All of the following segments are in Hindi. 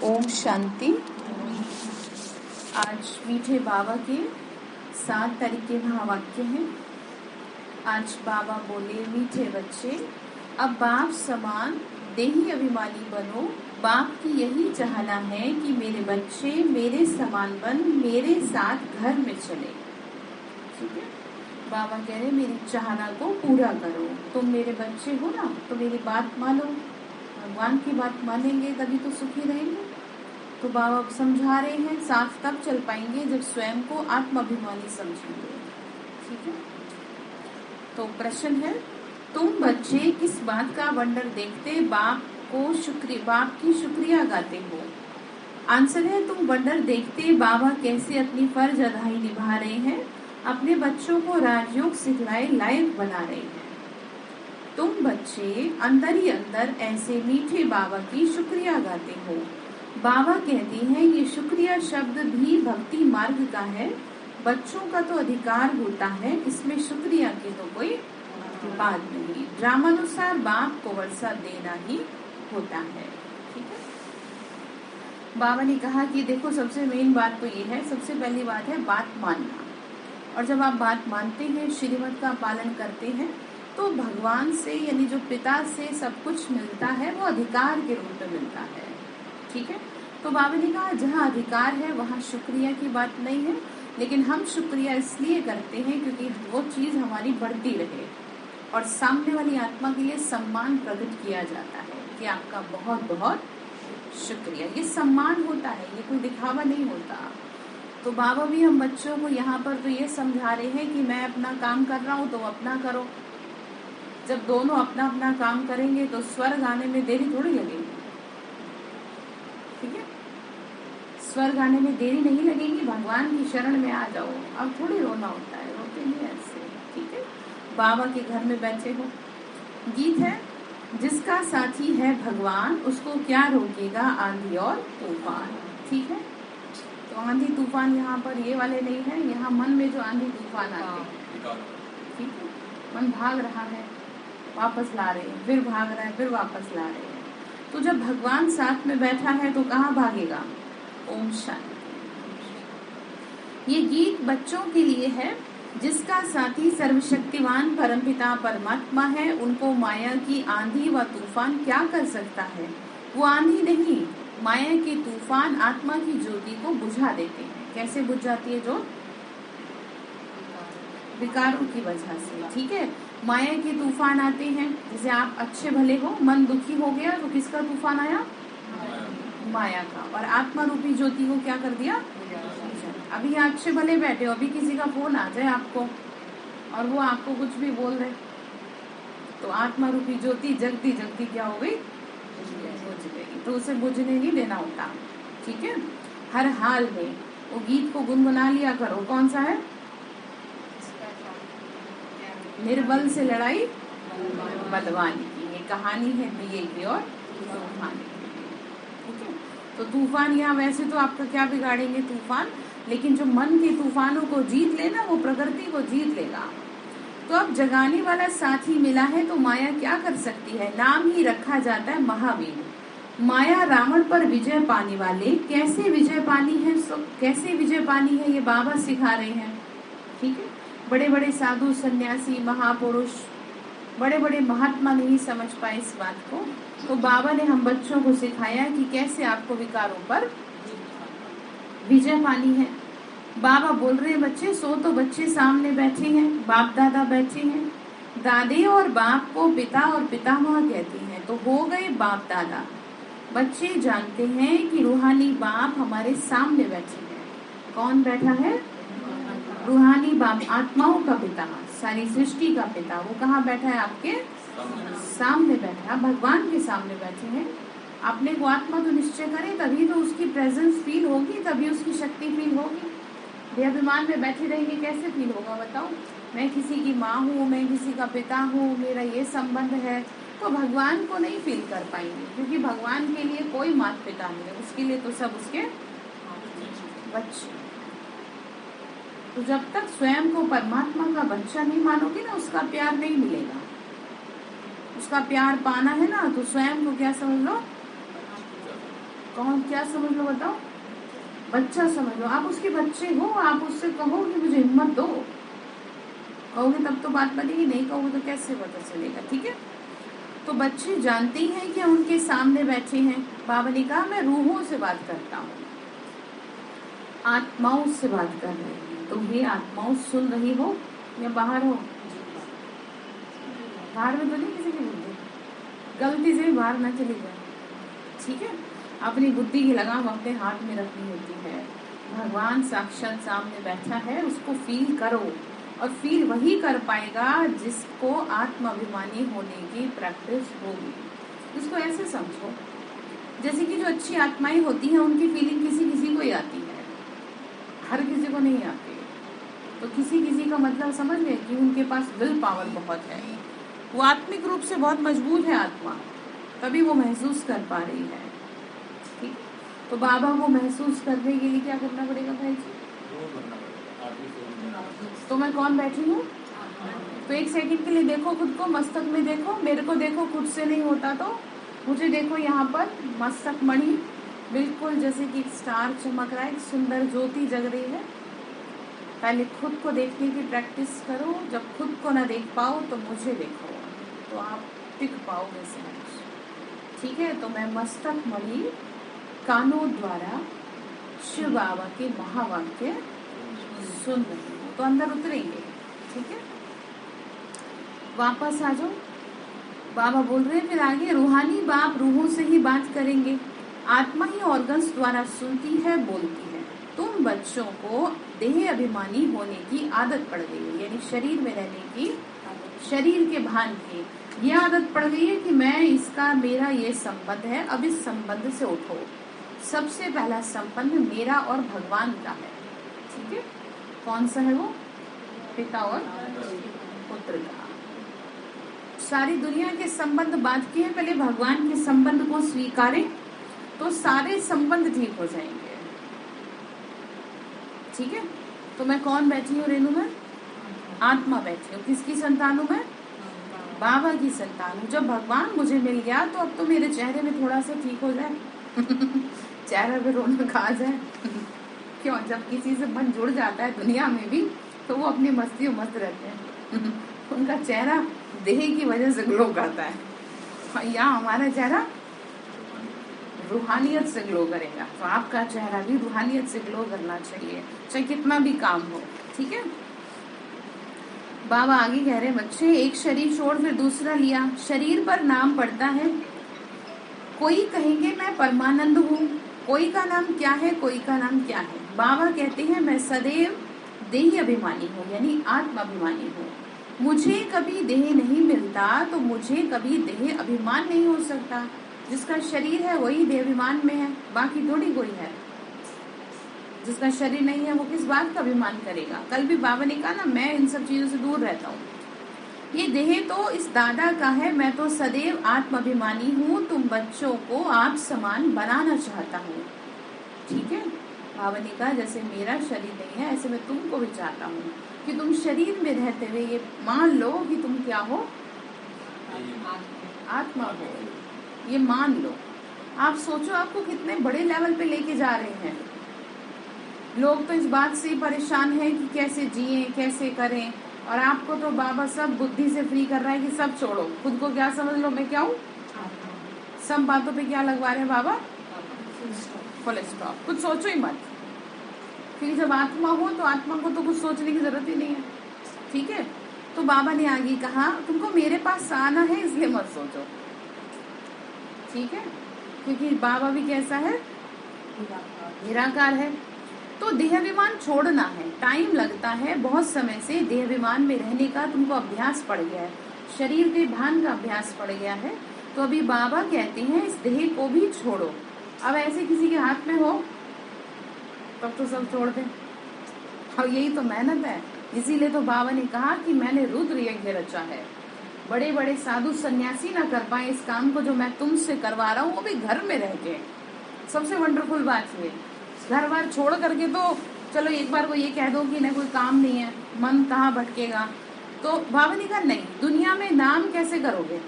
ओम शांति। आज मीठे बाबा के 7 तारीख के महावाक्य हैं। आज बाबा बोले, मीठे बच्चे अब बाप समान देही अभिमानी बनो। बाप की यही चाहना है कि मेरे बच्चे मेरे समान बन मेरे साथ घर में चले। ठीक है, बाबा कह रहे मेरी चाहना को पूरा करो। तुम मेरे बच्चे हो ना, तो मेरी बात मानो। भगवान की बात मानेंगे तभी तो सुखी रहेंगे। तो बाबा समझा रहे हैं, साफ तब चल पाएंगे जब स्वयं को आत्माभिमानी समझेंगे। ठीक है, तो प्रश्न है, तुम बच्चे किस बात का वंडर देखते बाप की शुक्रिया गाते हो? आंसर है, तुम वंडर देखते बाबा कैसे अपनी फर्ज अदाई निभा रहे हैं, अपने बच्चों को राजयोग सिखलाए लायक बना रहे हैं। तुम बच्चे अंदर ही अंदर ऐसे मीठे बाबा की शुक्रिया गाते हो। बाबा कहते हैं ये शुक्रिया शब्द भी भक्ति मार्ग का है। बच्चों का तो अधिकार होता है, इसमें शुक्रिया की तो कोई बात नहीं। ड्रामानुसार बाप को वर्षा देना ही होता है। ठीक है, बाबा ने कहा कि देखो सबसे मेन बात तो ये है, सबसे पहली बात है बात मानना। और जब आप बात मानते हैं, श्रीमत का पालन करते हैं, तो भगवान से यानी जो पिता से सब कुछ मिलता है वो अधिकार के रूप में मिलता है। ठीक है, तो बाबा ने कहा जहाँ अधिकार है वहाँ शुक्रिया की बात नहीं है, लेकिन हम शुक्रिया इसलिए करते हैं क्योंकि वो चीज हमारी बढ़ती रहे और सामने वाली आत्मा के लिए सम्मान प्रकट किया जाता है कि आपका बहुत बहुत शुक्रिया। ये सम्मान होता है, ये कोई दिखावा नहीं होता। तो बाबा भी हम बच्चों को यहाँ पर तो ये समझा रहे हैं कि मैं अपना काम कर रहा हूँ तो अपना करो। जब दोनों अपना अपना काम करेंगे तो स्वर्ग आने में देरी थोड़ी लगेगी। ठीक है, स्वर्ग आने में देरी नहीं लगेगी। भगवान की शरण में आ जाओ, अब थोड़ी रोना होता है, रोते नहीं ऐसे। ठीक है, बाबा के घर में बैठे हो। गीत है, जिसका साथी है भगवान उसको क्या रोकेगा आंधी और तूफान। ठीक है, तो आंधी तूफान यहाँ पर ये वाले नहीं है, यहाँ मन में जो आंधी तूफान आते हैं। ठीक है, मन भाग रहा है, वापस ला रहे हैं, फिर भाग रहा है, फिर वापस ला रहे हैं। तो जब भगवान साथ में बैठा है तो कहाँ भागेगा? ओम शांति। ये गीत बच्चों के लिए है। जिसका साथी सर्वशक्तिवान परमपिता परमात्मा है, उनको माया की आंधी व तूफान क्या कर सकता है? वो आंधी नहीं, माया के तूफान आत्मा की ज्योति को बुझा देते हैं। कैसे बुझ जाती है ज्योत? विकारों की वजह से। ठीक है, माया के तूफान आते हैं। जैसे आप अच्छे भले हो, मन दुखी हो गया तो किसका तूफान आया? माया का। और आत्मा रूपी ज्योति को क्या कर दिया? अभी यहाँ अच्छे भले बैठे हो, अभी किसी का फोन आ जाए आपको और वो आपको कुछ भी बोल रहे, तो आत्मा रूपी ज्योति जगती जगती क्या हो गई? बुझ गई। तो उसे बुझने नहीं देना होता। ठीक है, हर हाल में वो गीत को गुनगुना लिया करो। कौन सा है? निर्बल से लड़ाई बलवानी की। ये कहानी है दिए की और तूफान की। ठीक है, तो तूफान यहाँ वैसे तो आपका क्या बिगाड़ेंगे तूफान, लेकिन जो मन के तूफानों को जीत लेना वो प्रकृति को जीत लेगा। तो अब जगाने वाला साथी मिला है तो माया क्या कर सकती है? नाम ही रखा जाता है महावीर। माया रावण पर विजय पाने वाले। कैसे विजय पानी है? कैसे विजय पानी है ये बाबा सिखा रहे हैं। ठीक है, बड़े बड़े साधु सन्यासी महापुरुष बड़े बड़े महात्मा नहीं समझ पाए इस बात को, तो बाबा ने हम बच्चों को सिखाया कि कैसे आपको विकारों पर विजय पानी है। बाबा बोल रहे हैं, बच्चे सो तो बच्चे सामने बैठे हैं, बाप दादा बैठे हैं। दादे और बाप को पिता और पितामह कहते हैं, तो हो गए बाप दादा। बच्चे जानते हैं कि रूहानी बाप हमारे सामने बैठे हैं। कौन बैठा है? रूहानी बाप, आत्माओं का पिता, सारी सृष्टि का पिता। वो कहाँ बैठा है? आपके सामने बैठा है, भगवान के सामने बैठे हैं। अपने को आत्मा तो निश्चय करें, तभी तो उसकी प्रेजेंस फील होगी, तभी उसकी शक्ति फील होगी। देहाभिमान में बैठे रहेंगे कैसे फील होगा बताओ? मैं किसी की माँ हूँ, मैं किसी का पिता हूँ, मेरा ये संबंध है, तो भगवान को नहीं फील कर पाएंगे, क्योंकि भगवान के लिए कोई माता पिता नहीं है, उसके लिए तो सब उसके बच्चे। तो जब तक स्वयं को परमात्मा का बच्चा नहीं मानोगे ना, उसका प्यार नहीं मिलेगा। उसका प्यार पाना है ना, तो स्वयं को क्या समझ लो? कौन क्या समझ लो बताओ? बच्चा समझ लो। आप उसके बच्चे हो, आप उससे कहो कि मुझे हिम्मत दो, कहोगे तब तो बात बनेगी, नहीं कहोगे तो कैसे पता चलेगा? ठीक है, तो बच्चे जानते ही हैं कि हम उनके सामने बैठे हैं। बाबा ने कहा मैं रूहों से बात करता हूँ, आत्माओं से बात कर रहे हैं। तुम ये आत्माओं सुन रही हो या बाहर हो? बाहर में तो नहीं किसी की बुद्धि, गलती से भी बाहर ना चली जाए। ठीक है, अपनी बुद्धि की लगाम अपने हाथ में रखनी होती है। भगवान साक्षात सामने बैठा है, उसको फील करो, और फील वही कर पाएगा जिसको आत्माभिमानी होने की प्रैक्टिस होगी। इसको ऐसे समझो जैसे कि जो अच्छी आत्माएं होती हैं उनकी फीलिंग किसी किसी को ही आती है, हर किसी को नहीं आती। तो किसी किसी का मतलब समझ गए कि उनके पास विल पावर बहुत है, वो आत्मिक रूप से बहुत मजबूत है आत्मा, तभी वो महसूस कर पा रही है। ठीक, तो बाबा को महसूस करने के लिए क्या करना पड़ेगा भाई जी? तो मैं कौन बैठी हूँ? तो एक सेकंड के लिए देखो खुद को, मस्तक में देखो, मेरे को देखो, खुद से नहीं होता तो मुझे देखो। यहाँ पर मस्तक मणि बिल्कुल जैसे कि एक स्टार चमक रहा है, एक सुंदर ज्योति जग रही है। पहले खुद को देखने की प्रैक्टिस करो, जब खुद को ना देख पाओ तो मुझे देखो, तो आप टिक पाओगे समझ। ठीक है, तो मैं मस्तक मणि कानों द्वारा शिव बाबा के महावाक्य सुन रही हूँ, तो अंदर उतरेंगे। ठीक है, वापस आ जाओ। बाबा बोल रहे हैं फिर आगे, रूहानी बाप रूहों से ही बात करेंगे, आत्मा ही ऑर्गन्स द्वारा सुनती है, बोलती है। तुम बच्चों को देह अभिमानी होने की आदत पड़ गई है, यानी शरीर में रहने की, शरीर के भान की ये आदत पड़ गई है कि मैं इसका, मेरा ये संबंध है। अब इस संबंध से उठो। सबसे पहला संबंध मेरा और भगवान का है। ठीक है, कौन सा है वो? पिता और पुत्र का। सारी दुनिया के संबंध बात किए, पहले भगवान के संबंध को स्वीकारें तो सारे संबंध ठीक हो जाएंगे। ठीक है, तो मैं कौन बैठी हूँ रेणु में? आत्मा बैठी हूँ। किसकी संतान हूँ मैं? बाबा की संतान हूँ। जब भगवान मुझे मिल गया तो अब तो मेरे चेहरे में थोड़ा सा ठीक हो जाए चेहरे पे रौनक आ जाए क्यों? जब किसी से मन जुड़ जाता है दुनिया में भी तो वो अपनी मस्ती में मस्त रहते हैं उनका चेहरा देह की वजह से ग्लो करता है, और यहाँ हमारा चेहरा रूहानियत से ग्लो करेगा। तो आपका चेहरा भी रूहानियत से ग्लो करना चाहिए, चाहे कितना भी काम हो। ठीक है, बाबा आगे कह रहे हैं, बच्चे एक शरीर छोड़ फिर दूसरा लिया, शरीर पर नाम पड़ता है। कोई कहेंगे मैं परमानंद हूँ, कोई का नाम क्या है, कोई का नाम क्या है। बाबा कहते हैं मैं सदैव देह अभिमानी हूँ, यानी आत्माभिमानी हूँ। मुझे कभी देह नहीं मिलता तो मुझे कभी देह अभिमान नहीं हो सकता। जिसका शरीर है वही देह अभिमान में है, बाकी थोड़ी कोई है। जिसका शरीर नहीं है वो किस बात का अभिमान करेगा? कल भी बाबा ने कहा ना, मैं इन सब चीजों से दूर रहता हूँ। ये देह तो इस दादा का है, मैं तो सदैव आत्माभिमानी हूँ। तुम बच्चों को आप समान बनाना चाहता हूँ। ठीक है, बाबा ने कहा जैसे मेरा शरीर नहीं है ऐसे मैं तुमको भी चाहता हूँ कि तुम शरीर में रहते हुए ये मान लो कि तुम क्या हो? आत्मा हो, ये मान लो। आप सोचो आपको कितने बड़े लेवल पे लेके जा रहे हैं। लोग तो इस बात से परेशान हैं कि कैसे जिए, कैसे करें, और आपको तो बाबा सब बुद्धि से फ्री कर रहा है कि सब छोड़ो, खुद को क्या समझ लो, मैं क्या हूँ। सब बातों पे क्या लगवा रहे हैं बाबा? फुल स्टॉप, कुछ सोचो ही मत। फिर जब आत्मा हो तो आत्मा को तो कुछ सोचने की जरूरत ही नहीं है। ठीक है, तो बाबा ने आगे कहा तुमको मेरे पास आना है इसलिए मत सोचो। ठीक है, क्योंकि बाबा भी कैसा है? निराकार है। तो देहाभिमान छोड़ना है, टाइम लगता है। बहुत समय से देहाभिमान में रहने का तुमको अभ्यास पड़ गया है, शरीर के भान का अभ्यास पड़ गया है। तो अभी बाबा कहते हैं इस देह को भी छोड़ो। अब ऐसे किसी के हाथ में हो तब तो सब छोड़ दे, और यही तो मेहनत है। इसीलिए तो बाबा ने कहा कि मैंने रुद्र यज्ञ रचा है। बड़े बड़े साधु सन्यासी ना कर पाए इस काम को जो मैं तुमसे करवा रहा हूँ, वो भी घर में रह के। सबसे वंडरफुल बात ये, घर बार छोड़ करके तो चलो एक बार को ये कह दो कि नहीं कोई काम नहीं है, मन कहाँ भटकेगा। तो बाबा ने कहा नहीं, दुनिया में नाम कैसे करोगे?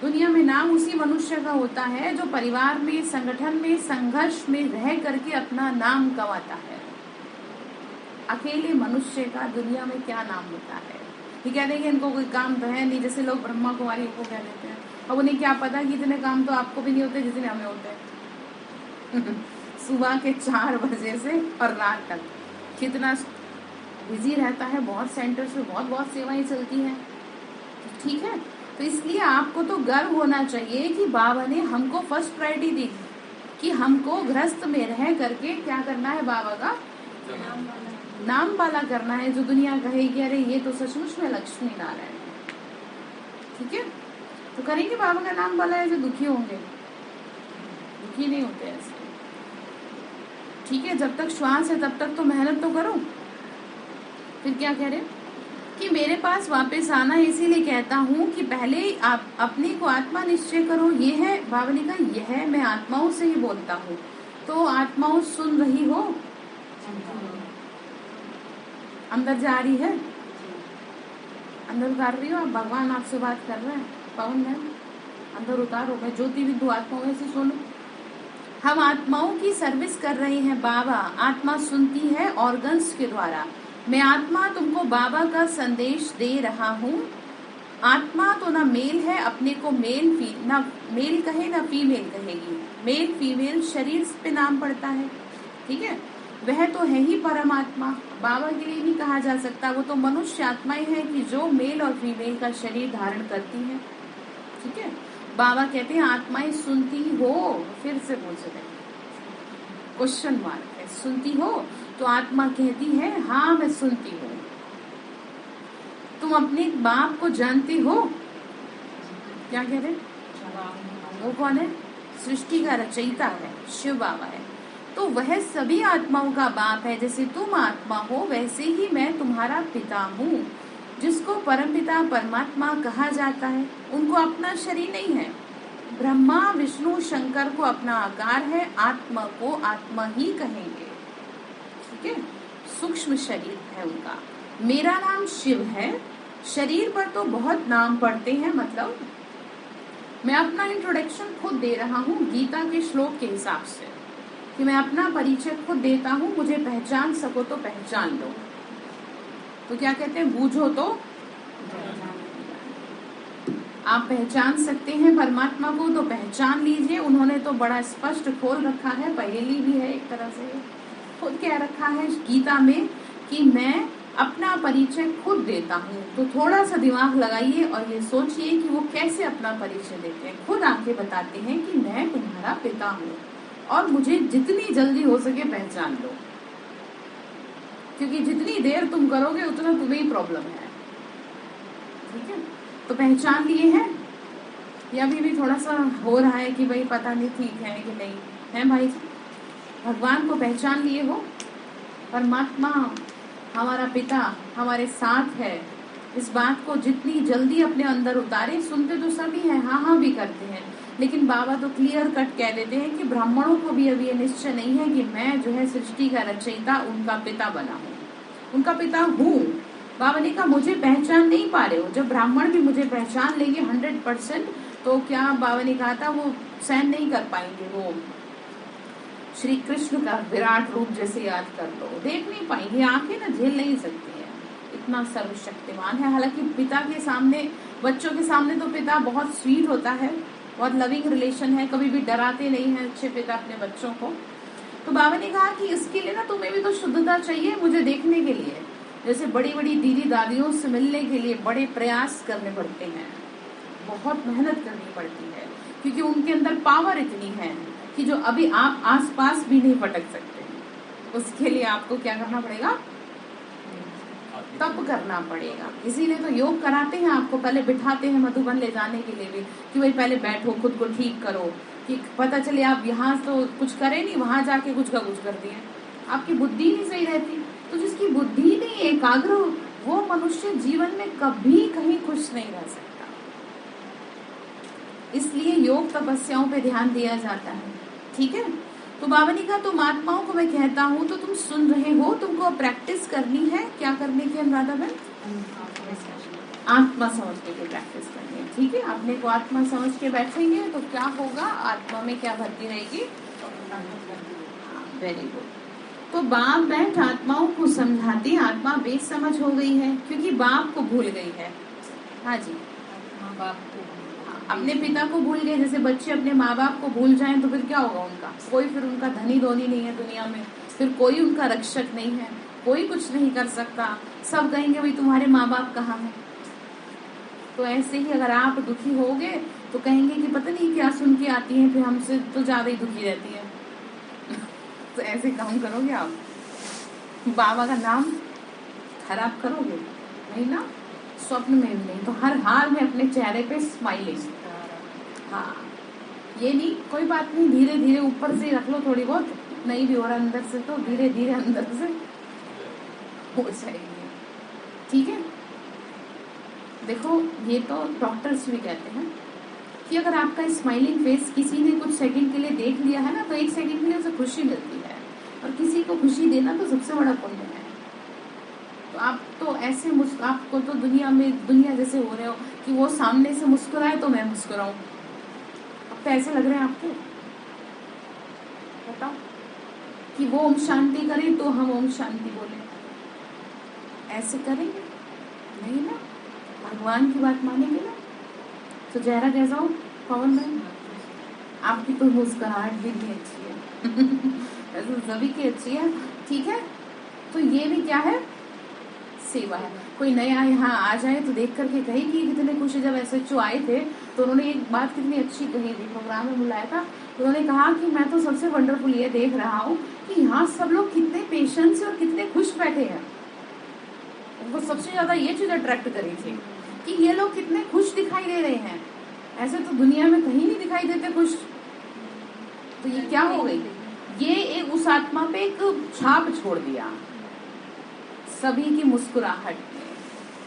दुनिया में नाम उसी मनुष्य का होता है जो परिवार में, संगठन में, संघर्ष में रह करके अपना नाम कमाता है। अकेले मनुष्य का दुनिया में क्या नाम होता है? ये कह देंगे इनको कोई काम तो है नहीं, जैसे लोग ब्रह्मा कुमारी को कह देते हैं। अब उन्हें क्या पता कि इतने काम तो आपको भी नहीं होते जितने हमें होते हैं। सुबह के 4 बजे से और रात तक कितना बिजी रहता है। बहुत सेंटर्स में बहुत सेवाएं चलती हैं, ठीक है। तो इसलिए आपको तो गर्व होना चाहिए कि बाबा ने हमको फर्स्ट प्रायोरिटी दी कि हमको गृहस्थ में रह करके क्या करना है, बाबा का नाम वाला करना है। जो दुनिया कहेगी अरे ये तो सचमुच में लक्ष्मी नारायण है, ठीक है। तो करेंगे बाबा का नाम वाला है। जो दुखी होंगे, दुखी नहीं होते ऐसे, ठीक है। जब तक श्वास है तब तक तो मेहनत तो करो। फिर क्या कह रहे कि मेरे पास वापस आना है, इसीलिए कहता हूँ कि पहले आप अपने को आत्मा निश्चय करो। ये है बाबा ने कहा, यह है मैं आत्माओं से ही बोलता हूँ। तो आत्माओं सुन रही हो, अंदर जा रही है, अंदर उतार रही हो आप। भगवान आपसे बात कर रहे हैं, पवन मैम अंदर उतारो। मैं ज्योति बिंदु आत्माओं से सुनो। हम आत्माओं की सर्विस कर रहे हैं बाबा। आत्मा सुनती है ऑर्गन्स के द्वारा। मैं आत्मा तुमको बाबा का संदेश दे रहा हूँ। आत्मा तो ना मेल है, अपने को ना मेल कहे ना फीमेल कहेगी। मेल फीमेल शरीर पे नाम पड़ता है, ठीक है। वह तो है ही परमात्मा। बाबा के लिए नहीं कहा जा सकता, वो तो मनुष्य आत्माएं हैं कि जो मेल और फीमेल का शरीर धारण करती हैं, ठीक है। बाबा कहते हैं आत्माएं सुनती हो, फिर से बोल सकते हैं, क्वेश्चन मार्क है, सुनती हो। तो आत्मा कहती है हाँ मैं सुनती हूँ। तुम अपने बाप को जानती हो? क्या कह रहे? वो कौन है? सृष्टि का रचयिता है, शिव बाबा है। तो वह सभी आत्माओं का बाप है। जैसे तुम आत्मा हो वैसे ही मैं तुम्हारा पिता हूँ। जिसको परमपिता परमात्मा कहा जाता है, उनको अपना शरीर नहीं है। ब्रह्मा विष्णु शंकर को अपना आकार है, आत्मा को आत्मा ही कहेंगे, ठीक है। सूक्ष्म शरीर है उनका। मेरा नाम शिव है। शरीर पर तो बहुत नाम पड़ते हैं, मतलब मैं अपना इंट्रोडक्शन खुद दे रहा हूँ गीता के श्लोक के हिसाब से, कि मैं अपना परिचय खुद देता हूँ। मुझे पहचान सको तो पहचान लो। तो क्या कहते हैं, बूझो तो आप पहचान सकते हैं परमात्मा को, तो पहचान लीजिए। उन्होंने तो बड़ा स्पष्ट खोल रखा है, पहेली भी है एक तरह से। खुद कह रखा है गीता में कि मैं अपना परिचय खुद देता हूँ। तो थोड़ा सा दिमाग लगाइए और ये सोचिए कि वो कैसे अपना परिचय देते हैं। खुद आके बताते हैं कि मैं तुम्हारा पिता हूँ और मुझे जितनी जल्दी हो सके पहचान लो, क्योंकि जितनी देर तुम करोगे उतना तुम्हें ही प्रॉब्लम है, ठीक है। तो पहचान लिए हैं या अभी भी थोड़ा सा हो रहा है कि भाई पता नहीं ठीक है कि नहीं है? भाई भगवान को पहचान लिए हो? परमात्मा हमारा पिता हमारे साथ है। इस बात को जितनी जल्दी अपने अंदर उतारे। सुनते तो सभी हैं, हाँ हाँ भी करते हैं, लेकिन बाबा तो क्लियर कट कह देते हैं कि ब्राह्मणों को भी अभी ये निश्चय नहीं है कि मैं जो है सृष्टि का रचयिता उनका पिता बना हूँ, उनका पिता हूँ। बाबा ने कहा मुझे पहचान नहीं पा रहे हो। जब ब्राह्मण भी मुझे पहचान लेंगे 100%, तो क्या बाबा ने कहा था वो सहन नहीं कर पाएंगे। वो श्री कृष्ण का विराट रूप जैसे याद कर लो, देख नहीं पाएंगे, आंखें ना झेल नहीं सकती है, इतना सर्वशक्तिमान है। हालांकि पिता के सामने, बच्चों के सामने तो पिता बहुत स्वीट होता है, बहुत लविंग रिलेशन है, कभी भी डराते नहीं है अच्छे पिता अपने बच्चों को। तो बाबा ने कहा कि इसके लिए ना तुम्हें भी तो शुद्धता चाहिए मुझे देखने के लिए। जैसे बड़ी बड़ी दीदी दादियों से मिलने के लिए बड़े प्रयास करने पड़ते हैं, बहुत मेहनत करनी पड़ती है, क्योंकि उनके अंदर पावर इतनी है कि जो अभी आप आसपास भी नहीं पटक सकते। उसके लिए आपको क्या करना पड़ेगा? तप करना पड़ेगा। इसीलिए तो योग कराते हैं, आपको पहले बिठाते हैं मधुबन ले जाने के लिए भी, कि भाई पहले बैठो, खुद को ठीक करो, कि पता चले आप यहाँ तो कुछ करे नहीं, वहां जाके कुछ का कुछ कर दिए, आपकी बुद्धि नहीं सही रहती। तो जिसकी बुद्धि नहीं एकाग्र, वो मनुष्य जीवन में कभी कहीं खुश नहीं रह सकता। इसलिए योग तपस्याओं पे ध्यान दिया जाता है, ठीक है। तो बाबा ने कहा तुम आत्माओं को मैं कहता हूँ तो तुम सुन रहे हो, तुमको प्रैक्टिस करनी है। क्या करने की अनुराधा बहन? आत्मा समझने की प्रैक्टिस करनी है। ठीक है, अपने को आत्मा समझ के बैठेंगे तो क्या होगा, आत्मा में क्या भरती रहेगी। Very good. तो बाप बैठ आत्माओं को समझाती, आत्मा बेसमझ हो गई है क्योंकि बाप को भूल गई है। हाँ जी, बाप को अपने पिता को भूल गए। जैसे बच्चे अपने माँ बाप को भूल जाएं तो फिर क्या होगा उनका, कोई फिर उनका धनी धोनी नहीं है दुनिया में, फिर कोई उनका रक्षक नहीं है, कोई कुछ नहीं कर सकता। सब कहेंगे भाई तुम्हारे माँ बाप कहाँ हैं। तो ऐसे ही अगर आप दुखी होगे तो कहेंगे कि पता नहीं क्या सुन के आती है, फिर हमसे तो ज्यादा ही दुखी रहती है। तो ऐसे काम करोगे आप, बाबा का नाम खराब करोगे नहीं ना, स्वप्न में भी नहीं। तो हर हाल में अपने चेहरे पे स्माइलिंग। हाँ, ये नहीं कोई बात नहीं, धीरे धीरे ऊपर से रख लो थोड़ी बहुत, नहीं भी हो रहा अंदर से तो धीरे धीरे अंदर से हो जाएगी। ठीक है, देखो ये तो डॉक्टर्स भी कहते हैं कि अगर आपका स्माइलिंग फेस किसी ने कुछ सेकंड के लिए देख लिया है ना, तो एक सेकंड के लिए उसे खुशी मिलती है, और किसी को खुशी देना तो सबसे बड़ा पुण्य है। तो आप तो ऐसे आपको तो दुनिया जैसे हो रहे हो कि वो सामने से मुस्कुराए तो मैं मुस्कुराऊं। अब तो ऐसे लग रहे हैं आपको, बताओ, कि वो ओम शांति करे तो हम ओम शांति बोले, ऐसे करेंगे नहीं ना, भगवान की बात मानेंगे ना। तो जहरा कैसा हो पवन भाई, आपकी तो मुस्कुराहट भी अच्छी है। वैसे सभी की अच्छी है। ठीक है, तो ये भी क्या है, सेवा है। कोई नया यहाँ आ जाए तो देख करके कहे कि कितने खुश है। जब SHO आए थे तो उन्होंने एक बात कितनी अच्छी कही थी, प्रोग्राम में बुलाया था, तो उन्होंने कहा कि मैं तो सबसे वंडरफुल ये देख रहा हूँ कि यहाँ सब लोग कितने पेशेंस और कितने खुश बैठे हैं। उनको सबसे ज्यादा ये चीज अट्रैक्ट करी थी कि ये लोग कितने खुश दिखाई दे रहे हैं, ऐसे तो दुनिया में कहीं नहीं दिखाई देते खुश। तो ये क्या हो गई, ये एक उस आत्मा पे एक छाप छोड़ दिया सभी की मुस्कुराहट में,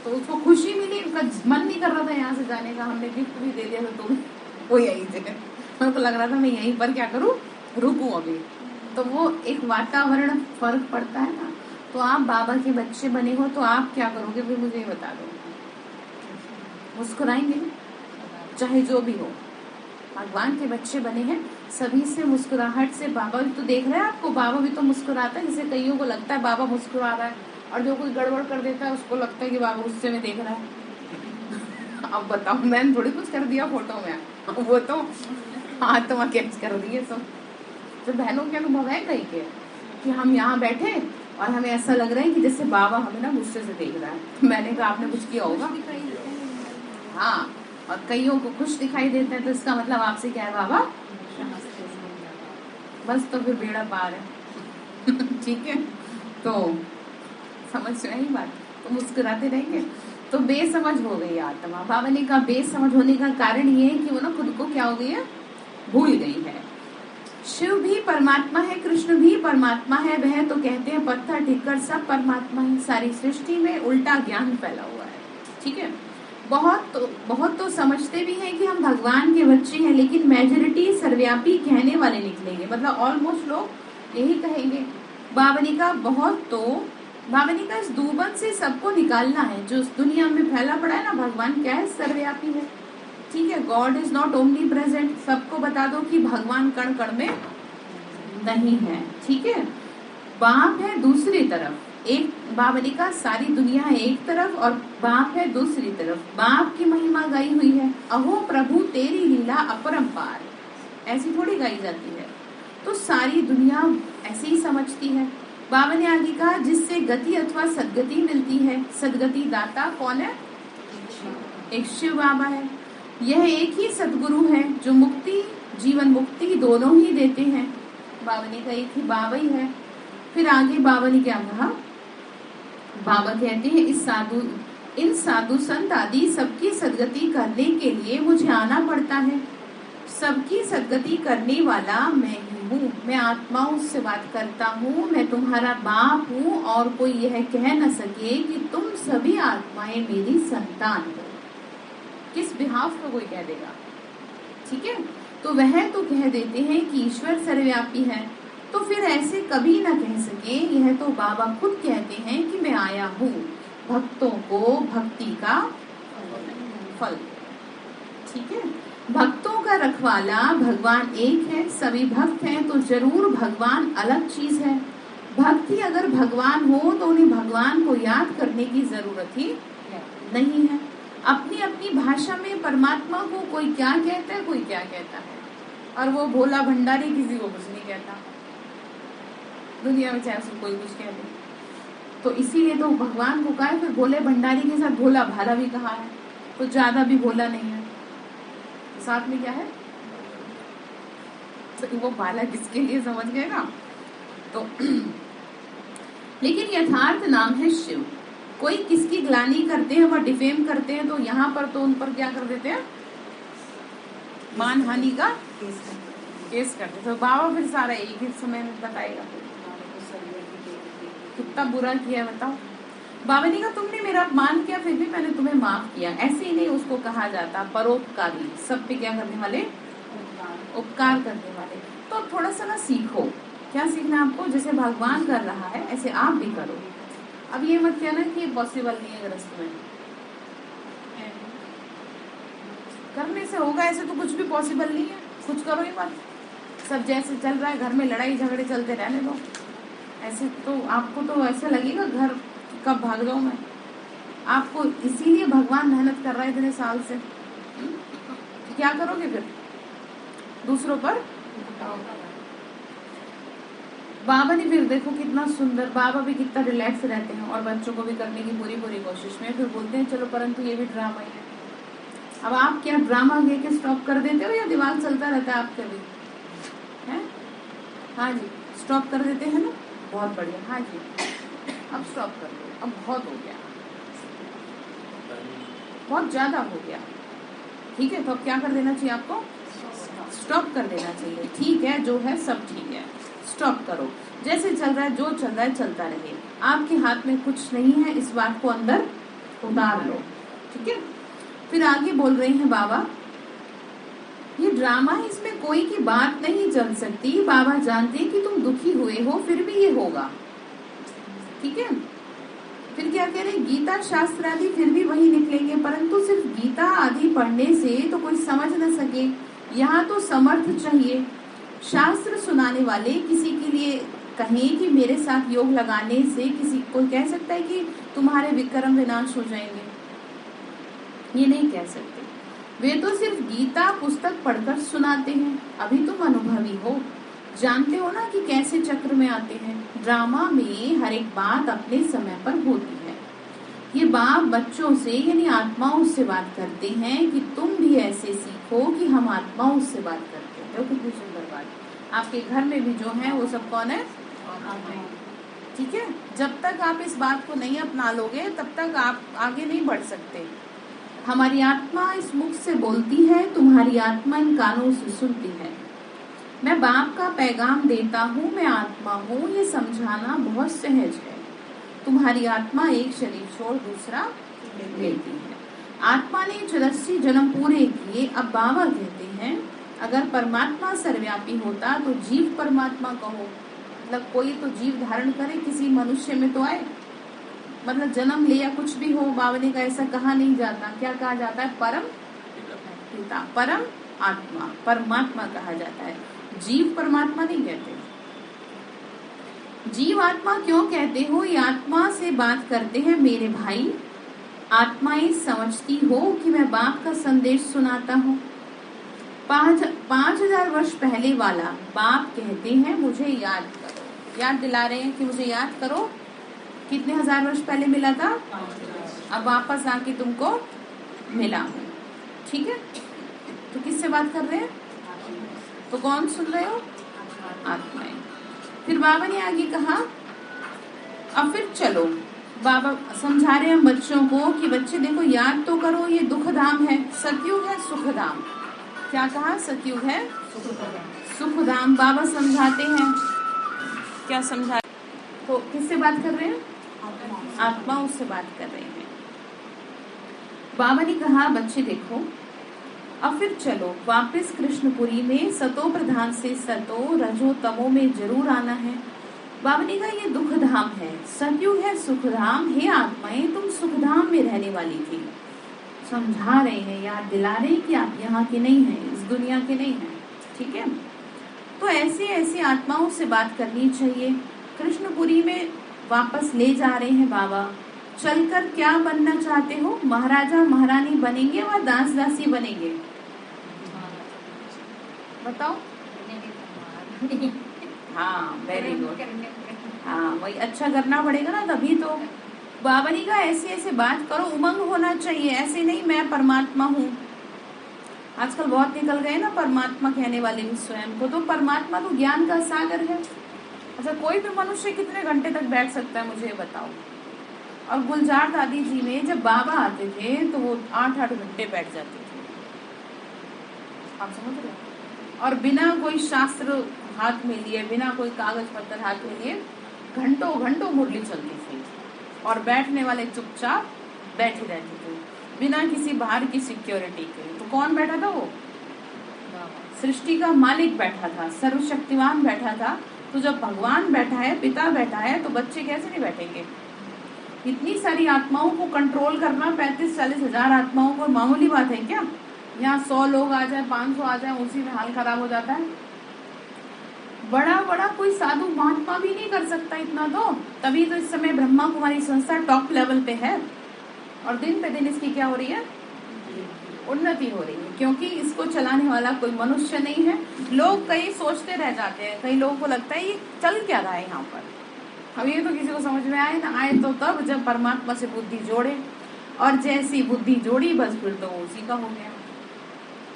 तो उसको खुशी मिली। उनका मन नहीं कर रहा था यहाँ से जाने का, हमने गिफ्ट भी दे दिया था, तो वो यही थे, उनको लग रहा था मैं यहीं पर क्या करूँ, रुकूं अभी। तो वो एक वातावरण फर्क पड़ता है ना। तो आप बाबा के बच्चे बने हो तो आप क्या करोगे फिर मुझे बता दो, मुस्कुराएंगे चाहे जो भी हो। भगवान के बच्चे बने हैं, सभी से मुस्कुराहट से, बाबा भी तो देख रहे हैं आपको, बाबा भी तो मुस्कुराता है। जैसे कईयों को लगता है बाबा मुस्कुरा रहा है, और जो कुछ गड़बड़ कर देता है उसको लगता है कि बाबा गुस्से में देख रहा है। अब बताओ, मैंने थोड़ी कुछ कर दिया फोटो में, वो तो आत्मा कैच कर दिए सब। तो बहनों के अनुभव है कई के कि हम यहाँ बैठे और हमें ऐसा लग रहा है कि जैसे बाबा हमें ना गुस्से से देख रहा है। मैंने कहा आपने कुछ किया होगा। हाँ, और कईयों को खुश दिखाई देता है, तो इसका मतलब आपसे क्या है, बाबा बस, तो फिर बेड़ा पार है। ठीक है, तो समझ रही बात, तो मुस्कुराते रहेंगे। तो बेसमझ हो गई आत्मा। बाबा ने कहा बेसमझ होने का कारण ये है कि वो ना खुद को क्या हो गई है, भूल गई है। शिव भी परमात्मा है, कृष्ण भी परमात्मा है, वह तो कहते हैं पत्थर टिक्कर सब परमात्मा है। सारी सृष्टि में उल्टा ज्ञान फैला हुआ है। ठीक है, बहुत तो समझते भी हैं कि हम भगवान के बच्चे हैं, लेकिन मेजोरिटी सर्वव्यापी कहने वाले निकलेंगे, मतलब ऑलमोस्ट लोग यही कहेंगे। बावनी का इस दूबन से सबको निकालना है, जो इस दुनिया में फैला पड़ा है ना। भगवान क्या है, सर्वव्यापी है। ठीक है, God is not omni present. सबको बता दो कि भगवान कण कण में नहीं है। ठीक है, बाप है दूसरी तरफ, एक बावली का सारी दुनिया है एक तरफ और बाप है दूसरी तरफ। बाप की महिमा गाई हुई है, अहो प्रभु तेरी लीला अपरंपार, ऐसी थोड़ी गाई जाती है। तो सारी दुनिया ऐसे ही समझती है। बाबा ने आगे कहा जिससे गति अथवा सदगति मिलती है, सदगति दाता कौन है, एक शिव बाबा है। यह एक ही सदगुरु है जो मुक्ति जीवन मुक्ति दोनों ही देते हैं। बाबा ने कहा एक ही बाबा ही है। फिर आगे बाबा ने क्या कहा, बाबा कहते हैं इन साधु संत आदि सबकी सदगति करने के लिए मुझे आना पड़ता है। सबकी सदगति करने वाला मैं ही हूँ, मैं आत्माओं से बात करता हूँ, मैं तुम्हारा बाप हूँ और कोई यह कह न सके कि तुम सभी आत्माएं मेरी संतान हो। किस बिहाफ को कोई कह देगा। ठीक है, तो वह तो कह देते हैं कि ईश्वर सर्वव्यापी है, तो फिर ऐसे कभी ना कह सके। यह तो बाबा खुद कहते हैं कि मैं आया हूँ भक्तों को भक्ति का फल। ठीक है, भक्तों का रखवाला भगवान एक है, सभी भक्त हैं तो जरूर भगवान अलग चीज है। भक्त ही अगर भगवान हो तो उन्हें भगवान को याद करने की जरूरत ही नहीं है। अपनी अपनी भाषा में परमात्मा को कोई क्या कहता है, कोई क्या कहता है, और वो भोला भंडारी किसी को कुछ नहीं कहता दुनिया में, चाहे उसको कोई कुछ कह दे। तो इसीलिए तो भगवान को कहा है, फिर भोले भंडारी के साथ भोला भाला भी कहा है, तो ज्यादा भी भोला नहीं है, साथ में क्या है, तो वो भाला किसके लिए समझ गए ना। तो लेकिन यथार्थ नाम है शिव। कोई किसकी ग्लानि करते हैं, वह डिफेम करते हैं, तो यहाँ पर तो उन पर क्या कर देते हैं, मान हानि का केस करते। तो बाबा फिर सारा एक ही समय में बताएगा कितना बुरा किया बताओ। बाबा ने कहा तुमने मेरा अपमान किया, फिर भी मैंने तुम्हें माफ किया। ऐसे ही नहीं उसको कहा जाता, परोपकारी, सब पे क्या करने वाले, उपकार करने वाले। तो थोड़ा सा ना सीखो, क्या सीखना आपको, जैसे भगवान कर रहा है ऐसे आप भी करो। अब ये मत कहना कि ये पॉसिबल नहीं है गृहस्थ में, करने से होगा, ऐसे तो कुछ भी पॉसिबल नहीं है। कुछ करो ही मत, सब जैसे चल रहा है घर में लड़ाई झगड़े चलते रहने दो, ऐसे तो आपको तो ऐसा लगेगा घर कब भाग जाऊं मैं। आपको इसीलिए भगवान मेहनत कर रहा है इतने साल से, क्या करोगे फिर दूसरों पर। बाबा ने फिर देखो कितना सुंदर, बाबा भी कितना रिलैक्स रहते हैं और बच्चों को भी करने की पूरी पूरी कोशिश में। फिर बोलते हैं चलो परंतु ये भी ड्रामा ही है। अब आप क्या ड्रामा गे के स्टॉप कर देते हो या दिमाग चलता रहता है आपका भी है? हाँ जी, स्टॉप कर देते हैं ना, बहुत बढ़िया। हाँ जी, अब स्टॉप कर दो, अब बहुत हो गया, बहुत ज्यादा हो गया। ठीक है, तो अब क्या कर देना चाहिए आपको, स्टॉप कर देना चाहिए। ठीक है, जो है सब ठीक है, स्टॉप करो। जैसे चल रहा है, जो चल रहा है चलता रहे, आपके हाथ में कुछ नहीं है, इस बात को अंदर उतार लो। ठीक है, फिर आगे बोल रहे हैं बाबा, ये ड्रामा है, इसमें कोई की बात नहीं चल सकती। बाबा जानते हैं कि तुम दुखी हुए हो, फिर भी ये होगा। ठीक है, फिर क्या कह रहे, गीता शास्त्र आदि फिर भी वही निकलेंगे, परंतु सिर्फ गीता आदि पढ़ने से तो कोई समझ न सके, यहाँ तो समर्थ चाहिए। शास्त्र सुनाने वाले किसी के लिए कहें कि मेरे साथ योग लगाने से किसी को कह सकता है कि तुम्हारे विक्रम विनाश हो जाएंगे, ये नहीं कह सकते। वे तो सिर्फ गीता पुस्तक पढ़कर सुनाते हैं। अभी तुम अनुभवी हो, जानते हो ना कि कैसे चक्र में आते हैं। ड्रामा में हर एक बात अपने समय पर होती है। ये बाप बच्चों से यानी आत्माओं से बात करते हैं कि तुम भी ऐसे सीखो कि हम आत्माओं से बात करते हैं। तो कितनी सुंदर बात। आपके घर में भी जो है वो सब कौन है, ठीक है। जब तक आप इस बात को नहीं अपना लोगे तब तक आप आगे नहीं बढ़ सकते। हमारी आत्मा इस मुख से बोलती है, तुम्हारी आत्मा इन कानों से सुनती है। मैं बाप का पैगाम देता हूँ, मैं आत्मा हूँ, ये समझाना बहुत सहज है। तुम्हारी आत्मा एक शरीर छोड़ दूसरा लेती है। आत्मा ने 84 जन्म पूरे किए। अब बाबा कहते हैं अगर परमात्मा सर्वव्यापी होता तो जीव परमात्मा कहो, मतलब कोई तो जीव धारण करे, किसी मनुष्य में तो आए, मतलब जन्म ले या कुछ भी हो। बाबा ने का ऐसा कहा नहीं जाता, क्या कहा जाता है, परम पिता, परम आत्मा, परमात्मा कहा जाता है। जीव परमात्मा नहीं कहते। जीव आत्मा क्यों कहते हो, ये आत्मा से बात करते हैं मेरे भाई। आत्माएं समझती हो कि मैं बाप का संदेश सुनाता हूँ। 5000 वर्ष पहले वाला बाप कहते हैं मुझे याद करो, याद दिला रहे हैं कि मुझे याद करो। कितने हजार वर्ष पहले मिला था, अब वापस आके तुमको मिला हूँ। ठीक है, तो किससे बात कर रहे हैं, तो कौन सुन रहे हो, आत्माएं। फिर बाबा ने आगे कहा अब फिर चलो, बाबा समझा रहे हैं बच्चों को कि बच्चे देखो याद तो करो, ये दुख धाम है, सतयुग है सुख धाम। क्या कहा, सतयुग है सुख धाम। बाबा समझाते हैं, क्या समझा, तो किससे बात कर रहे हैं, आत्माओं से बात कर रहे हैं। बाबा ने कहा बच्चे देखो अब फिर चलो वापस कृष्णपुरी में सतो प्रधान से सतो रजो तमो में जरूर आना है। बाबा ने कहा ये दुख धाम है, सतयुग है सुख धाम। हे आत्माएं, तुम सुख धाम में रहने वाली थी, समझा रहे हैं, याद दिला रहे हैं कि आप यहाँ के नहीं हैं, इस दुनिया के नहीं हैं। ठीक है, तो ऐसी ऐसी आत्माओं से बात करनी चाहिए। कृष्णपुरी में वापस ले जा रहे हैं बाबा। चलकर क्या बनना चाहते हो? महाराजा महारानी बनेंगे व दास दासी बनेंगे? बताओ। हाँ, वेरी गुड। हाँ, वही अच्छा करना पड़ेगा ना, तभी तो। बाबा ने कहा ऐसे ऐसे बात करो, उमंग होना चाहिए, ऐसे नहीं मैं परमात्मा हूँ। आजकल बहुत निकल गए ना परमात्मा कहने वाले भी स्वयं को। तो परमात्मा तो ज्ञान का सागर है। अच्छा, कोई भी मनुष्य कितने घंटे तक बैठ सकता है, मुझे बताओ। और गुलजार दादी जी में जब बाबा आते थे तो वो 8-8 घंटे बैठ जाते थे। आप समझ रहे हो? और बिना कोई शास्त्र हाथ में लिए, बिना कोई कागज पत्थर हाथ में लिए घंटों घंटों मुरली चलती थी। और बैठने वाले चुपचाप बैठे रहते थे बिना किसी बाहर की सिक्योरिटी के। तो कौन बैठा था? वो सृष्टि का मालिक बैठा था, सर्वशक्तिमान बैठा था। तो जब भगवान बैठा है, पिता बैठा है, तो बच्चे कैसे नहीं बैठेंगे? इतनी सारी आत्माओं को कंट्रोल करना, 35-40 हजार आत्माओं को मामूली बात है क्या? यहाँ 100 लोग आ जाए, 500 आ जाए, उसी में हाल खराब हो जाता है। बड़ा बड़ा कोई साधु महात्मा भी नहीं कर सकता इतना। तो तभी तो इस समय ब्रह्मा कुमारी संस्था टॉप लेवल पे है। और दिन पे दिन इसकी क्या हो रही है? उन्नति हो रही है, क्योंकि इसको चलाने वाला कोई मनुष्य नहीं है। लोग कई सोचते रह जाते हैं, कई लोगों को लगता है ये चल क्या रहा है यहाँ पर। अब ये तो किसी को समझ में आए ना आए तो तब जब परमात्मा से बुद्धि जोड़े, और जैसी बुद्धि जोड़ी बस फिर तो उसी का हो गया।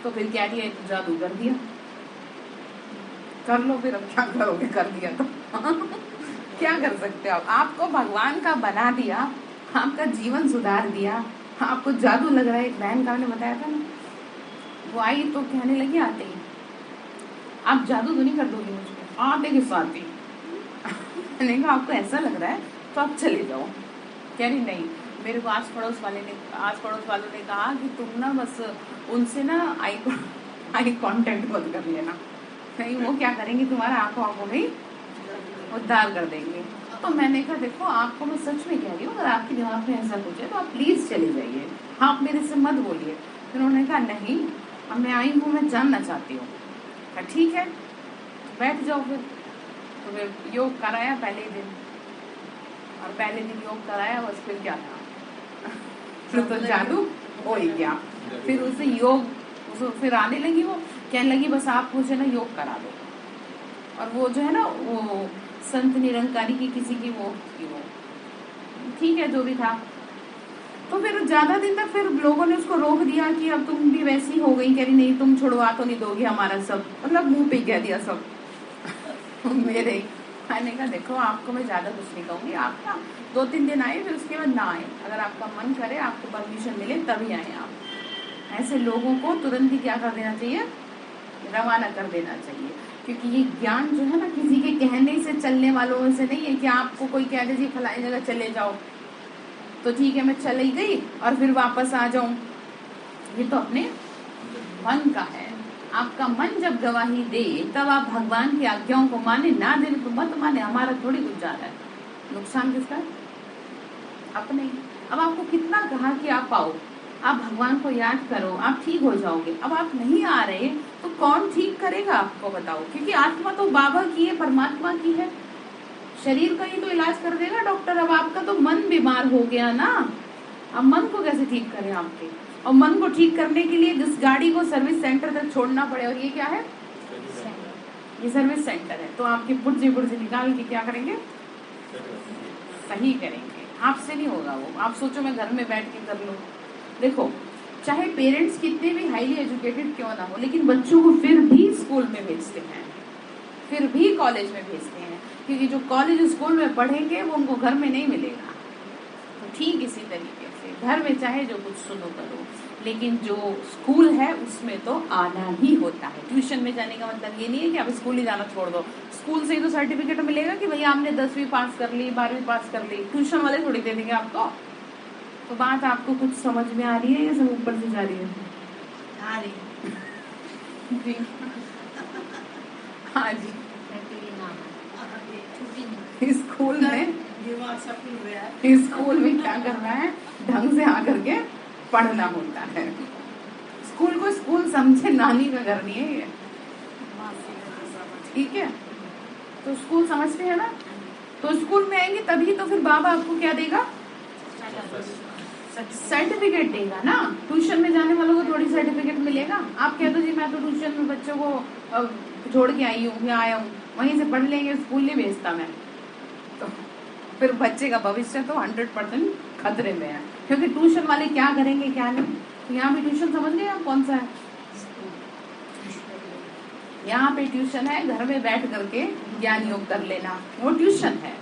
तो फिर क्या दिया? तो जादू कर दिया। कर लो फिर, अब क्या करोगे? कर दिया तो क्या कर सकते हो? आपको भगवान का बना दिया, आपका जीवन सुधार दिया, आपको जादू लग रहा है। एक बहन का मैंने बताया था ना, वो आई तो कहने लगी आते ही, आप जादू तो नहीं कर दोगे मुझको? आते के साथ ही मैंने कहा आपको ऐसा लग रहा है तो आप चले जाओ। कह रही नहीं, मेरे को आस पड़ोस वालों ने कहा कि तुम ना बस उनसे ना आई कांटेक्ट मत कर लेना, नहीं वो क्या करेंगे तुम्हारा आंखों में उद्धार कर देंगे। तो मैंने कहा देखो, आपको मैं सच में कह रही हूँ, अगर आपके दिमाग में ऐसा कुछ है तो आप प्लीज चले जाइए, आप मेरे से मत बोलिए। फिर उन्होंने कहा नहीं, अब मैं आई हूँ, मैं जानना चाहती हूँ। ठीक है, बैठ जाओ फिर। तो फिर योग कराया पहले दिन, और पहले दिन योग कराया, बस फिर क्या था फिर तो जादू हो ही गया। फिर उसे योग फिर आने लगी, वो कहने लगी बस आप मुझे ना योग करा दो। और वो जो है ना, वो संत निरंकारी की किसी की वो ठीक है, जो भी था। तो फिर ज्यादा दिन तक फिर लोगों ने उसको रोक दिया कि अब तुम भी वैसी हो गई। कह रही नहीं, तुम छुड़वा तो नहीं दोगे हमारा सब, मतलब मुंह पे कह दिया सब मेरे। मैंने कहा देखो, आपको मैं ज्यादा कुछ नहीं कहूंगी, आप ना 2-3 दिन आए, फिर उसके बाद ना आए। अगर आपका मन करे, आपको परमिशन मिले तभी आए आप। ऐसे लोगों को तुरंत ही क्या कर देना चाहिए? रवाना कर देना चाहिए। क्योंकि ये ज्ञान जो है ना, किसी के कहने से चलने वालों में से नहीं है कि आपको कोई कह दे जी फलानी जगह चले जाओ तो ठीक है मैं चली गई और फिर वापस आ जाऊं। ये तो अपने मन का है। आपका मन जब गवाही दे तब आप भगवान की आज्ञाओं को माने, ना दे तो मत माने। हमारा थोड़ी कुछ जा रहा है, नुकसान किसका है? अपने। अब आपको कितना कहा कि आप आओ, आप भगवान को याद करो, आप ठीक हो जाओगे। अब आप नहीं आ रहे तो कौन ठीक करेगा आपको? बताओ। क्योंकि आत्मा तो बाबा की है, परमात्मा की है। शरीर का ही तो इलाज कर देगा डॉक्टर। अब आपका तो मन बीमार हो गया ना, अब मन को कैसे ठीक करें आपके? और मन को ठीक करने के लिए जिस गाड़ी को सर्विस सेंटर तक छोड़ना पड़े, और ये क्या है? ये सर्विस सेंटर है। तो आपके पुर्जे निकाल के क्या करेंगे? सही करेंगे। आपसे नहीं होगा वो। आप सोचो मैं घर में बैठ के कर लूं। देखो, चाहे पेरेंट्स कितने भी हाईली एजुकेटेड क्यों ना हो, लेकिन बच्चों को फिर भी स्कूल में भेजते हैं, फिर भी कॉलेज में भेजते हैं, क्योंकि जो कॉलेज स्कूल में पढ़ेंगे वो उनको घर में नहीं मिलेगा। तो ठीक इसी तरीके से घर में चाहे जो कुछ सुनो करो, लेकिन जो स्कूल है उसमें तो आना ही होता है। ट्यूशन में जाने का मतलब ये नहीं है कि आप स्कूल ही जाना छोड़ दो। स्कूल से ही तो सर्टिफिकेट मिलेगा कि भैया आपने 10वीं पास कर ली, 12वीं पास कर ली। ट्यूशन वाले थोड़ी दे देंगे आपको। तो बात आपको कुछ समझ में आ रही है या सब ऊपर से जा रही है? आ रही जी। हाँ जी। स्कूल में क्या करना है? ढंग से आकर के पढ़ना होता है। स्कूल को स्कूल समझे, नानी का घर नहीं है ये, ठीक है। तो स्कूल समझते हैं ना, तो स्कूल में आएंगे तभी तो फिर बाबा आपको क्या देगा, सर्टिफिकेट देगा ना। ट्यूशन में जाने वालों को थोड़ी सर्टिफिकेट मिलेगा। आप कह दो जी मैं तो ट्यूशन में बच्चों को छोड़ के आई हूँ या आया हूँ, वहीं से पढ़ लेंगे, स्कूल नहीं भेजता मैं, तो फिर बच्चे का भविष्य तो 100% खतरे में है। क्योंकि ट्यूशन वाले क्या करेंगे क्या नहीं। तो यहाँ भी ट्यूशन समझ गए आप कौन सा है, यहाँ पे ट्यूशन है, घर में बैठ करके ज्ञान योग कर लेना, वो ट्यूशन है।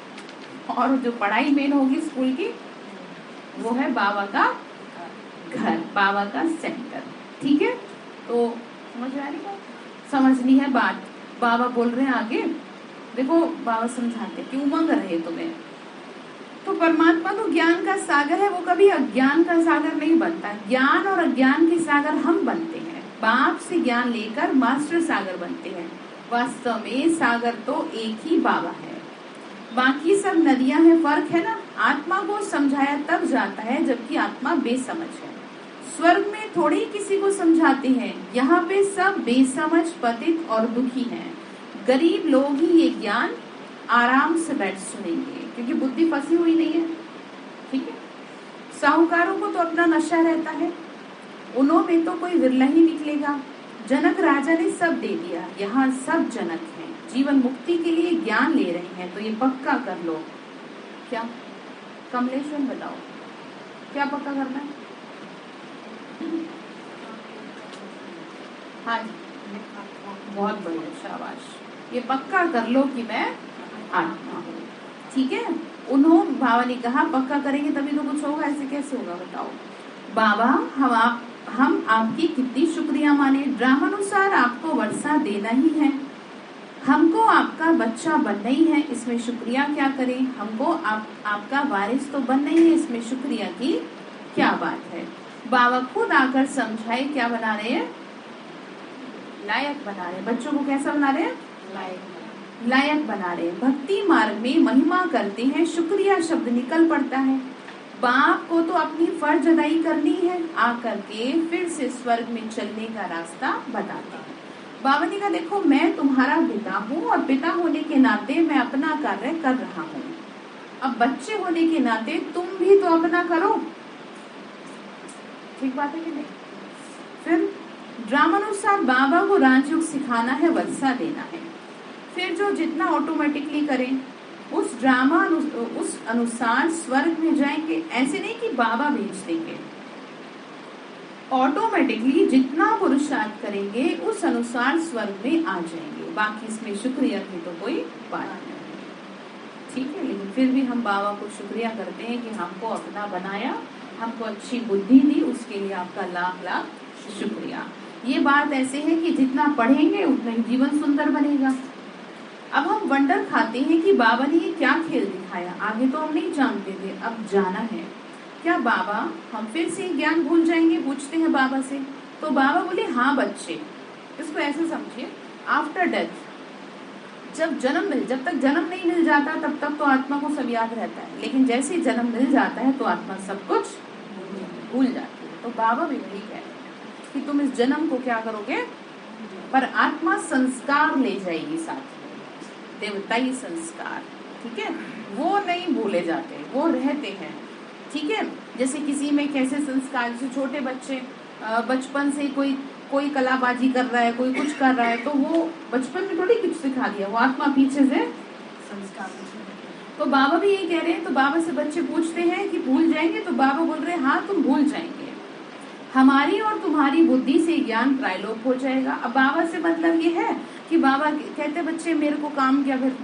और जो पढ़ाई मेन होगी स्कूल की, वो है बाबा का घर, बाबा का सेंटर, ठीक है। तो समझ में आ रही बात, समझनी है बात। बाबा बोल रहे हैं आगे, देखो बाबा समझाते कि उमंग रहे तुम्हें। तो परमात्मा तो ज्ञान का सागर है, वो कभी अज्ञान का सागर नहीं बनता। ज्ञान और अज्ञान के सागर हम बनते हैं, बाप से ज्ञान लेकर मास्टर सागर बनते हैं। वास्तव में सागर तो एक ही बाबा है, बाकी सब नदियां हैं। फर्क है ना, आत्मा को समझाया तब जाता है जबकि आत्मा बेसमझ है। स्वर्ग में थोड़ी ही किसी को समझाते हैं, यहाँ पे सब बेसमझ, पतित और दुखी हैं। गरीब लोग ही ये ज्ञान आराम से बैठ सुनेंगे, क्योंकि बुद्धि फंसी हुई नहीं है, ठीक है। साहूकारों को तो अपना नशा रहता है, उन्होंने तो कोई विरला ही निकलेगा। जनक राजा ने सब दे दिया, यहाँ सब जनक हैं। जीवन मुक्ति के लिए ज्ञान ले रहे हैं, तो ये पक्का कर लो। क्या कमलेश्वर बताओ, क्या पक्का करना है? हाँ जी, बहुत बढ़िया, शाबाश। ये पक्का कर लो कि मैं आत्मा हूँ, ठीक है। उन्होंने बाबा ने कहा पक्का करेंगे तभी तो कुछ होगा, ऐसे कैसे होगा बताओ। बाबा हम आपकी कितनी शुक्रिया माने, ड्रामानुसार आपको वर्षा देना ही है, हमको आपका बच्चा बनना ही है, इसमें शुक्रिया क्या करें। हमको आपका वारिस तो बनना ही है, इसमें शुक्रिया की क्या बात है। बाबा खुद आकर समझाए, क्या बना रहे हैं, लायक बना रहे हैं। बच्चों को कैसा बना रहे हैं, लायक बना रहे हैं। भक्ति मार्ग में महिमा करते हैं, शुक्रिया शब्द निकल पड़ता है। बाप को तो अपनी फर्ज अदाई करनी है, आकर के फिर से स्वर्ग में चलने का रास्ता बताते हैं। बाबा ने कहा देखो मैं तुम्हारा पिता हूँ, और पिता होने के नाते मैं अपना कार्य कर रहा हूँ। अब बच्चे होने के नाते तुम भी तो अपना करो, ठीक बात है कि नहीं। फिर ड्रामानुसार बाबा को राजयोग सिखाना है, वर्षा देना है। फिर जो जितना ऑटोमेटिकली करें उस ड्रामा उस अनुसार स्वर्ग में जाएंगे। ऐसे नहीं कि बाबा भेज देंगे, ऑटोमेटिकली जितना पुरुषार्थ करेंगे उस अनुसार स्वर्ग में आ जाएंगे। बाकी इसमें शुक्रिया की तो कोई बात नहीं, ठीक है। लेकिन फिर भी हम बाबा को शुक्रिया करते हैं कि हमको अपना बनाया, हमको अच्छी बुद्धि दी, उसके लिए आपका लाख लाख शुक्रिया। ये बात ऐसे है कि जितना पढ़ेंगे उतना ही जीवन सुंदर बनेगा। अब हम वंडर खाते हैं कि बाबा ने ये क्या खेल दिखाया, आगे तो हम नहीं जानते थे, अब जाना है। क्या बाबा हम फिर से ज्ञान भूल जाएंगे, पूछते हैं बाबा से। तो बाबा बोले हाँ बच्चे, इसको ऐसे समझिए, आफ्टर डेथ जब तक जन्म नहीं मिल जाता तब तक तो आत्मा को सब याद रहता है, लेकिन जैसे ही जन्म मिल जाता है तो आत्मा सब कुछ भूल जाती है। तो बाबा भी वही कह रहे हैं कि तुम इस जन्म को क्या करोगे, पर आत्मा संस्कार ले जाएगी साथ में, देवताई संस्कार, ठीक है। वो नहीं भूले जाते, वो रहते हैं, ठीक है। जैसे किसी में कैसे संस्कार, जैसे छोटे बच्चे बचपन से कोई कलाबाजी कर रहा है, कोई कुछ कर रहा है, तो वो बचपन में थोड़ी कुछ सिखा दिया, वो आत्मा पीछे से संस्कार। तो बाबा भी यही कह रहे हैं। तो बाबा से बच्चे पूछते हैं कि भूल जाएंगे, तो बाबा बोल रहे हैं हाँ तुम भूल जाएंगे, हमारी और तुम्हारी बुद्धि से ज्ञान त्रायलोक हो जाएगा। अब बाबा से मतलब ये है कि बाबा कहते बच्चे मेरे को काम क्या, फिर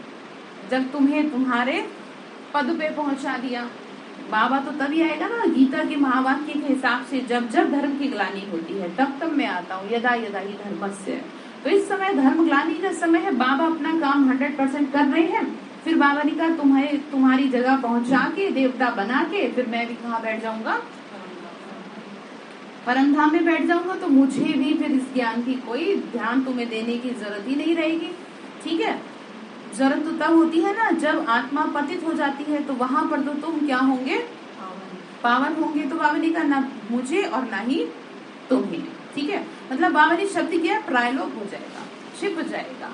जब तुम्हें तुम्हारे पद पे पहुंचा दिया। बाबा तो तभी आएगा ना, गीता के महावाक्य के हिसाब से, जब जब धर्म की ग्लानि होती है तब तब मैं आता हूँ, यदा यदा ही धर्मस्य। तो इस समय धर्म ग्लानि का समय है, बाबा अपना काम 100% कर रहे हैं। फिर बाबा ने कहा तुम्हारी जगह पहुंचा के, देवता बना के, फिर मैं भी कहाँ बैठ जाऊंगा, परमधाम में बैठ जाऊंगा। तो मुझे भी फिर इस ज्ञान की कोई ध्यान तुम्हें देने की जरूरत ही नहीं रहेगी, ठीक है। जरूरत तो तब होती है ना जब आत्मा पतित हो जाती है, तो वहां पर तो तुम क्या होंगे, पावन होंगे तो बाबा ने कहा ना मुझे और ना ही तुम्हें, ठीक है। मतलब बाबा ने शब्द किया प्रायलोक हो जाएगा, छिप जाएगा।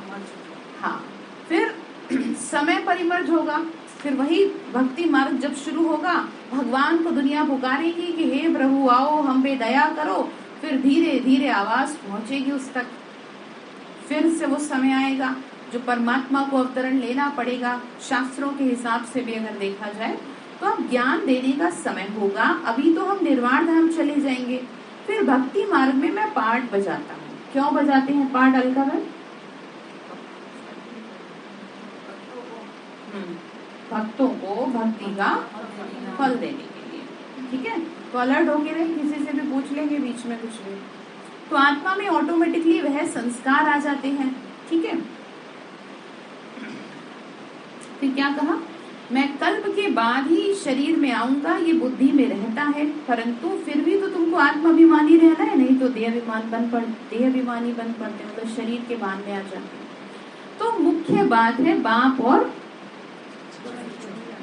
हाँ, फिर समय परिमर्ज होगा, फिर वही भक्ति मार्ग जब शुरू होगा, भगवान को दुनिया पुकारेगी कि हे प्रभु आओ हम पे दया करो, फिर धीरे धीरे आवाज पहुंचेगी उस तक। फिर से वो समय आएगा जो परमात्मा को अवतरण लेना पड़ेगा। शास्त्रों के हिसाब से भी अगर देखा जाए तो अब ज्ञान देने का समय होगा। अभी तो हम निर्वाण धाम चले जाएंगे, फिर भक्ति मार्ग में मैं पाठ बजाता हूँ। क्यों बजाते हैं पाठ अलका भाई? भक्तों को भक्ति का फल देने के लिए, ठीक है। तो अलर्ट होके रहे, किसी से भी पूछ लेंगे बीच में कुछ भी, तो आत्मा में ऑटोमेटिकली वह संस्कार आ जाते हैं, ठीक है। फिर क्या कहा, मैं कल्प के बाद ही शरीर में आऊंगा, ये बुद्धि में रहता है, परंतु फिर भी तो तुमको आत्माभिमानी रहना है, नहीं तो देहाभिमानी बन पड़ते, मतलब शरीर के बांध में आ जाते। तो मुख्य बात है बाप और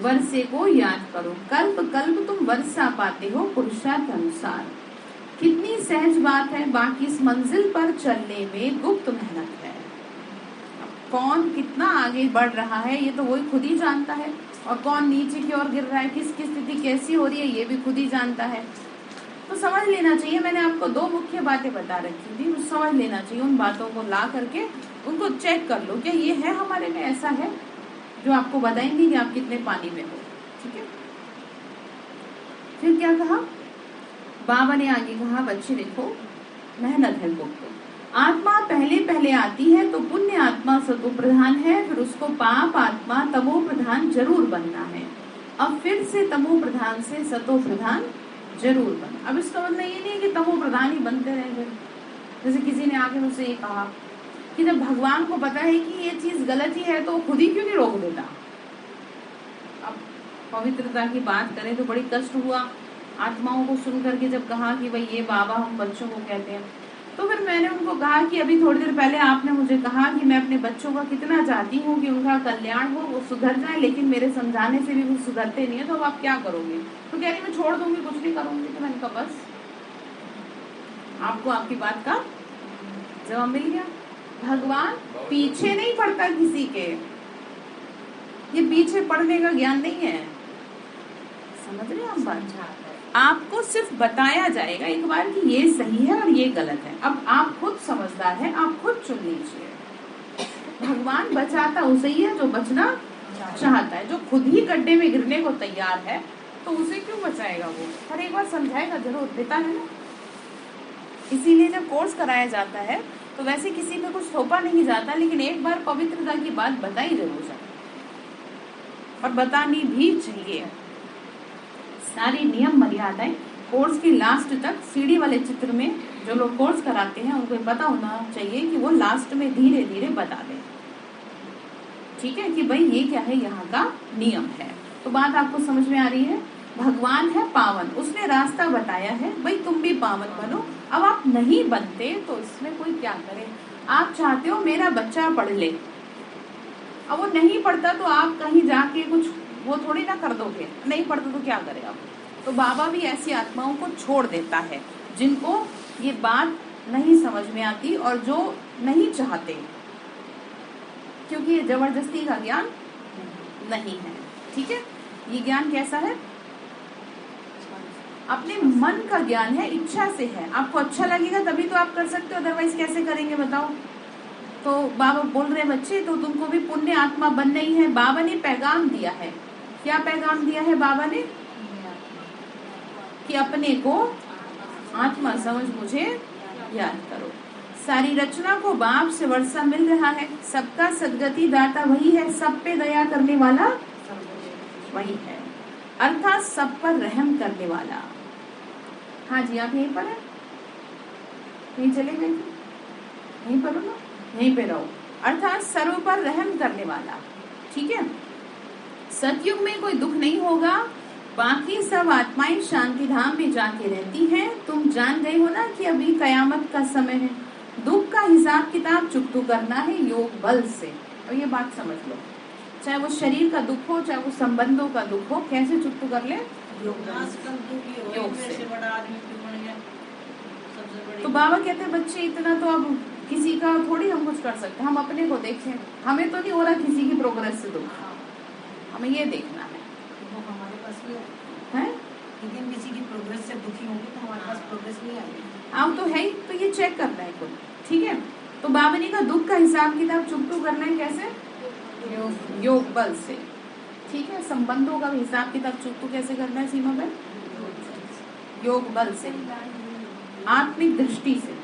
वर्षे को याद करो, कल्प कल्प तुम वर्षा पाते हो पुरुषार्थ अनुसार। कितनी सहज बात है, बाकी इस मंजिल पर चलने में गुप्त मेहनत है। कौन कितना आगे बढ़ रहा है ये तो वही खुद ही जानता है, और कौन नीचे की ओर गिर रहा है, किसकी स्थिति कैसी हो रही है ये भी खुद ही जानता है। तो समझ लेना चाहिए, मैंने आपको दो मुख्य बातें बता रखी थी, समझ लेना चाहिए। उन बातों को ला करके उनको चेक कर लो, क्या ये है हमारे में ऐसा है जो आपको बताएंगे कि आप कितने पानी में हो, ठीक है। फिर क्या कहा बाबा ने, आगे कहा बच्चे देखो मेहनत है गुप्त, आत्मा पहले पहले आती है तो पुण्य आत्मा सतो प्रधान है, फिर उसको पाप आत्मा तमो प्रधान जरूर बनना है, अब फिर से तमो प्रधान से सतो प्रधान जरूर बना। अब इसका मतलब ये नहीं है कि तमो प्रधान ही बनते रहेंगे। जैसे किसी ने आके मुझसे ये कहा कि जब भगवान को पता है कि ये चीज गलत ही है तो वो खुद ही क्यों नहीं रोक देता। अब पवित्रता की बात करें तो बड़ी कष्ट हुआ आत्माओं को सुन करके, जब कहा कि भाई ये बाबा हम बच्चों को कहते हैं। तो फिर मैंने उनको कहा कि अभी थोड़ी देर पहले आपने मुझे कहा कि मैं अपने बच्चों का कितना चाहती हूँ कि उनका कल्याण हो, वो सुधर जाए, लेकिन मेरे समझाने से भी वो सुधरते नहीं है, तो अब आप क्या करोगे। तो कह रही मैं छोड़ दूंगी, कुछ नहीं करूंगी। तो मैंने कहा बस आपको आपकी बात का जवाब मिल गया। भगवान पीछे नहीं पड़ता किसी के, ये पीछे पड़ने का ज्ञान नहीं है, समझ रहे हैं आप बात। आपको सिर्फ बताया जाएगा एक बार कि ये सही है और ये गलत है, अब आप खुद समझदार हैं, आप खुद चुन लीजिए। भगवान बचाता उसे ही है जो बचना चाहता है, जो खुद ही गड्ढे में गिरने को तैयार है तो उसे क्यों बचाएगा वो, हर एक बार समझाएगा जरूर, देता है ना। इसीलिए जब कोर्स कराया जाता है तो वैसे किसी पे कुछ थोपा नहीं जाता, लेकिन एक बार पवित्रता की बात बताई जरूर जाए और बतानी भी चाहिए। सारी नियम मर्यादाएं कोर्स की लास्ट तक सीढ़ी वाले चित्र में जो लोग कोर्स कराते हैं उनको पता होना चाहिए कि वो लास्ट में धीरे धीरे बता दें, ठीक है, कि भाई ये क्या है, यहाँ का नियम है। तो बात आपको समझ में आ रही है। भगवान है पावन, उसने रास्ता बताया है, भाई तुम भी पावन बनो। अब आप नहीं बनते तो इसमें कोई क्या करे। आप चाहते हो मेरा बच्चा पढ़ ले, अब वो नहीं पढ़ता तो आप कहीं जाके कुछ वो थोड़ी ना कर दोगे, नहीं पढ़ता तो क्या करे आप। तो बाबा भी ऐसी आत्माओं को छोड़ देता है जिनको ये बात नहीं समझ में आती और जो नहीं चाहते, क्योंकि ये जबरदस्ती का ज्ञान नहीं है, ठीक है। ये ज्ञान कैसा है, अपने मन का ज्ञान है, इच्छा से है। आपको अच्छा लगेगा तभी तो आप कर सकते हो, अदरवाइज कैसे करेंगे बताओ। तो बाबा बोल रहे बच्चे तो तुमको भी पुण्य आत्मा बनना ही है। बाबा ने पैगाम दिया है, क्या पैगाम दिया है बाबा ने, कि अपने को आत्मा समझ मुझे याद करो। सारी रचना को बाप से वर्षा मिल रहा है, सबका सदगति दाता वही है, सब पे दया करने वाला वही है, अर्थात सब पर रहम करने वाला। हाँ जी, आप यहीं पर हैं, यहीं चले गए, यहीं पर हो ना, यहीं पे रहो। अर्थात सर्व पर रहम करने वाला, ठीक है। सतयुग में कोई दुख नहीं होगा, बाकी सब आत्माएं शांति धाम में जाके रहती हैं। तुम जान गए हो ना कि अभी कयामत का समय है, दुख का हिसाब किताब चुकतू करना है योग बल से। और ये बात समझ लो, चाहे वो शरीर का दुख हो, चाहे वो संबंधों का दुख हो, कैसे चुप कर ले? योग से। तो बाबा कहते हैं बच्चे इतना तो अब किसी का थोड़ी हम कुछ कर सकते, हम अपने को देखें, हमें तो नहीं हो रहा किसी की प्रोग्रेस से दुख, हमें ये देखना है। वो हमारे पास भी है लेकिन किसी की प्रोग्रेस से दुखी होंगे तो हमारे पास प्रोग्रेस नहीं आएगी। आप तो है ही, तो ये चेक करना है खुद, ठीक है। तो बाबा ने कहा दुख का हिसाब किताब चुप करना है कैसे? योग बल से, ठीक है। संबंधों का हिसाब किताब चुप कैसे करना है सीमा बहन? योग बल से, आत्मिक दृष्टि से।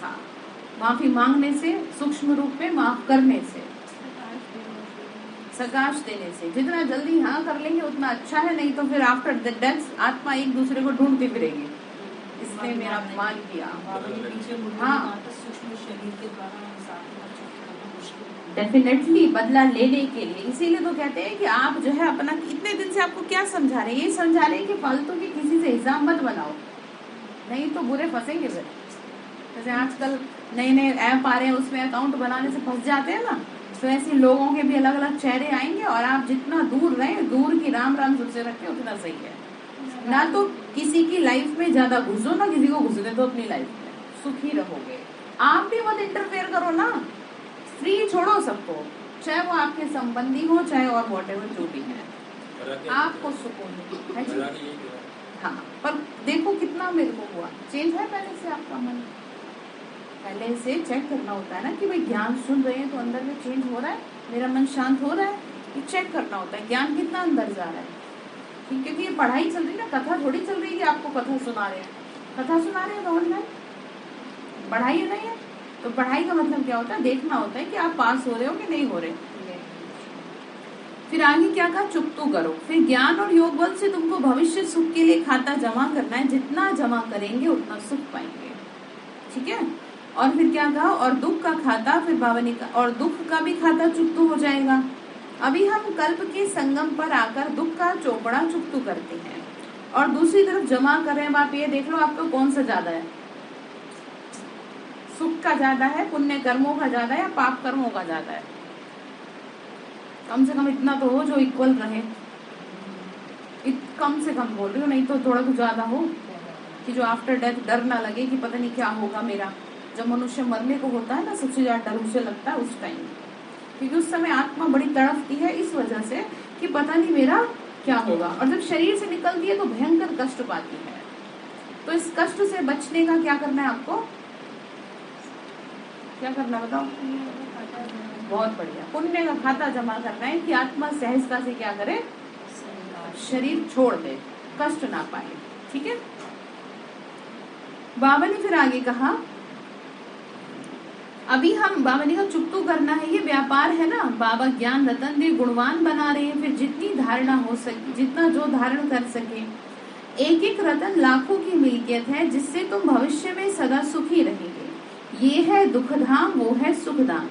हाँ, माफी मांगने से, सूक्ष्म रूप में माफ करने से, सकाश देने से। जितना जल्दी हाँ कर लेंगे उतना अच्छा है, नहीं तो फिर आफ्टर द डेथ आत्मा एक दूसरे को ढूंढती फिरेगी, इसने मेरा अपमान किया। हाँ, डेफिनेटली बदला लेने के लिए। इसीलिए तो कहते हैं कि आप जो है अपना, इतने दिन से आपको क्या समझा रहे हैं? ये समझा रहे हैं कि फालतू की किसी से हिसाब मत बनाओ, नहीं तो बुरे फंसेंगे फिर। जैसे आजकल नए नए ऐप आ रहे हैं, उसमें अकाउंट बनाने से फंस जाते हैं ना, तो ऐसे लोगों के भी अलग अलग चेहरे आएंगे, और आप जितना दूर रहें, दूर की राम राम सबसे रखें, उतना सही है। ना तो किसी की लाइफ में ज्यादा घुसो, ना किसी को घुसने दो अपनी लाइफ में, सुखी रहोगे। आप भी मत इंटरफेयर करो ना, फ्री छोड़ो सबको, चाहे वो आपके संबंधी हो, चाहे और व्हाटएवर जो भी है, आपको सुकून है जी। हाँ, पर देखो कितना मेरे को हुआ चेंज है पहले से। आपका मन पहले से चेक करना होता है ना कि भाई ज्ञान सुन रहे हैं तो अंदर में चेंज हो रहा है, मेरा मन शांत हो रहा है, ये चेक करना होता है ज्ञान कितना अंदर जा रहा है। ठीक, क्योंकि ये पढ़ाई चल रही है ना, कथा थोड़ी चल रही है कि आपको कथा सुना रहे हैं। कथा सुना रहे हैं तो ऑनलाइन पढ़ाई है नहीं है, तो पढ़ाई का मतलब क्या होता है? देखना होता है कि आप पास हो रहे हो कि नहीं हो रहे। फिर आगे क्या कहा? चुप तो करो। फिर ज्ञान और योग बल से तुमको भविष्य सुख के लिए खाता जमा करना है, जितना जमा करेंगे उतना सुख पाएंगे, ठीक है। और फिर क्या कहा? और दुख का खाता, फिर बाबा ने कहा और दुख का भी खाता चुकतू हो जाएगा। अभी हम कल्प के संगम पर आकर दुख का चौपड़ा चुकतू करते हैं और दूसरी तरफ जमा कर रहे हैं। आप ये देख लो आपको कौन सा ज्यादा है, सुख का ज्यादा है, पुण्य कर्मों का ज्यादा है, या पाप कर्मों का ज्यादा है? कम से कम इतना तो हो जो इक्वल रहे, कम से कम बोल रही हो, नहीं तो थोड़ा कुछ ज्यादा हो कि जो आफ्टर डेथ डर ना लगे कि पता नहीं क्या होगा मेरा। जब मनुष्य मरने को होता है ना, सबसे ज्यादा डर उसे लगता है उस टाइम, क्योंकि उस समय आत्मा बड़ी तड़पती है इस वजह से कि पता नहीं मेरा क्या होगा, और जब शरीर से निकलती है तो भयंकर कष्ट पाती है। तो इस कष्ट से बचने का क्या करना है आपको? क्या करना बताओ? बहुत बढ़िया, पुण्य का खाता जमा करना है कि आत्मा सहजता से क्या करे? शरीर छोड़ दे, कष्ट ना पाए, ठीक है। बाबा ने फिर आगे कहा, अभी हम, बाबा ने कहा चुप तो करना है, ये व्यापार है ना। बाबा ज्ञान रतन दे गुणवान बना रहे हैं, फिर जितनी धारणा हो सके, जितना जो धारण कर सके, एक एक रतन लाखों की मिल्कियत है, जिससे तुम भविष्य में सदा सुखी रहेंगे। ये है दुखधाम, वो है सुखधाम।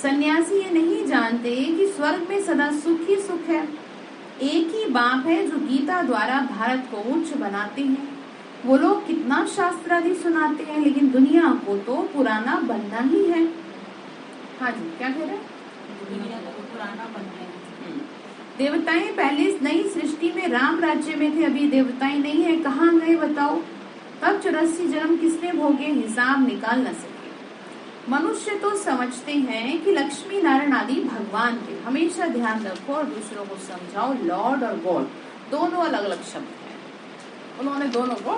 सन्यासी ये नहीं जानते कि स्वर्ग में सदा सुख ही सुख है। एक ही बाप है जो गीता द्वारा भारत को उच्च बनाते हैं। वो लोग कितना शास्त्र आदि सुनाते हैं, लेकिन दुनिया को तो पुराना बनना ही है। हाँ जी, क्या कह रहे हैं? दुनिया को पुराना बनना है। देवताएं पहले इस नई सृष्टि में राम राज्य में थे, अभी देवताएं नहीं है, कहाँ गए बताओ? तब 84 जन्म किसने भोगे, हिसाब निकाल न सके। मनुष्य तो समझते हैं कि लक्ष्मी नारायण आदि भगवान थे। हमेशा ध्यान रखो और दूसरों को समझाओ, लॉर्ड और गॉड दोनों अलग अलग शब्द हैं, उन्होंने दोनों को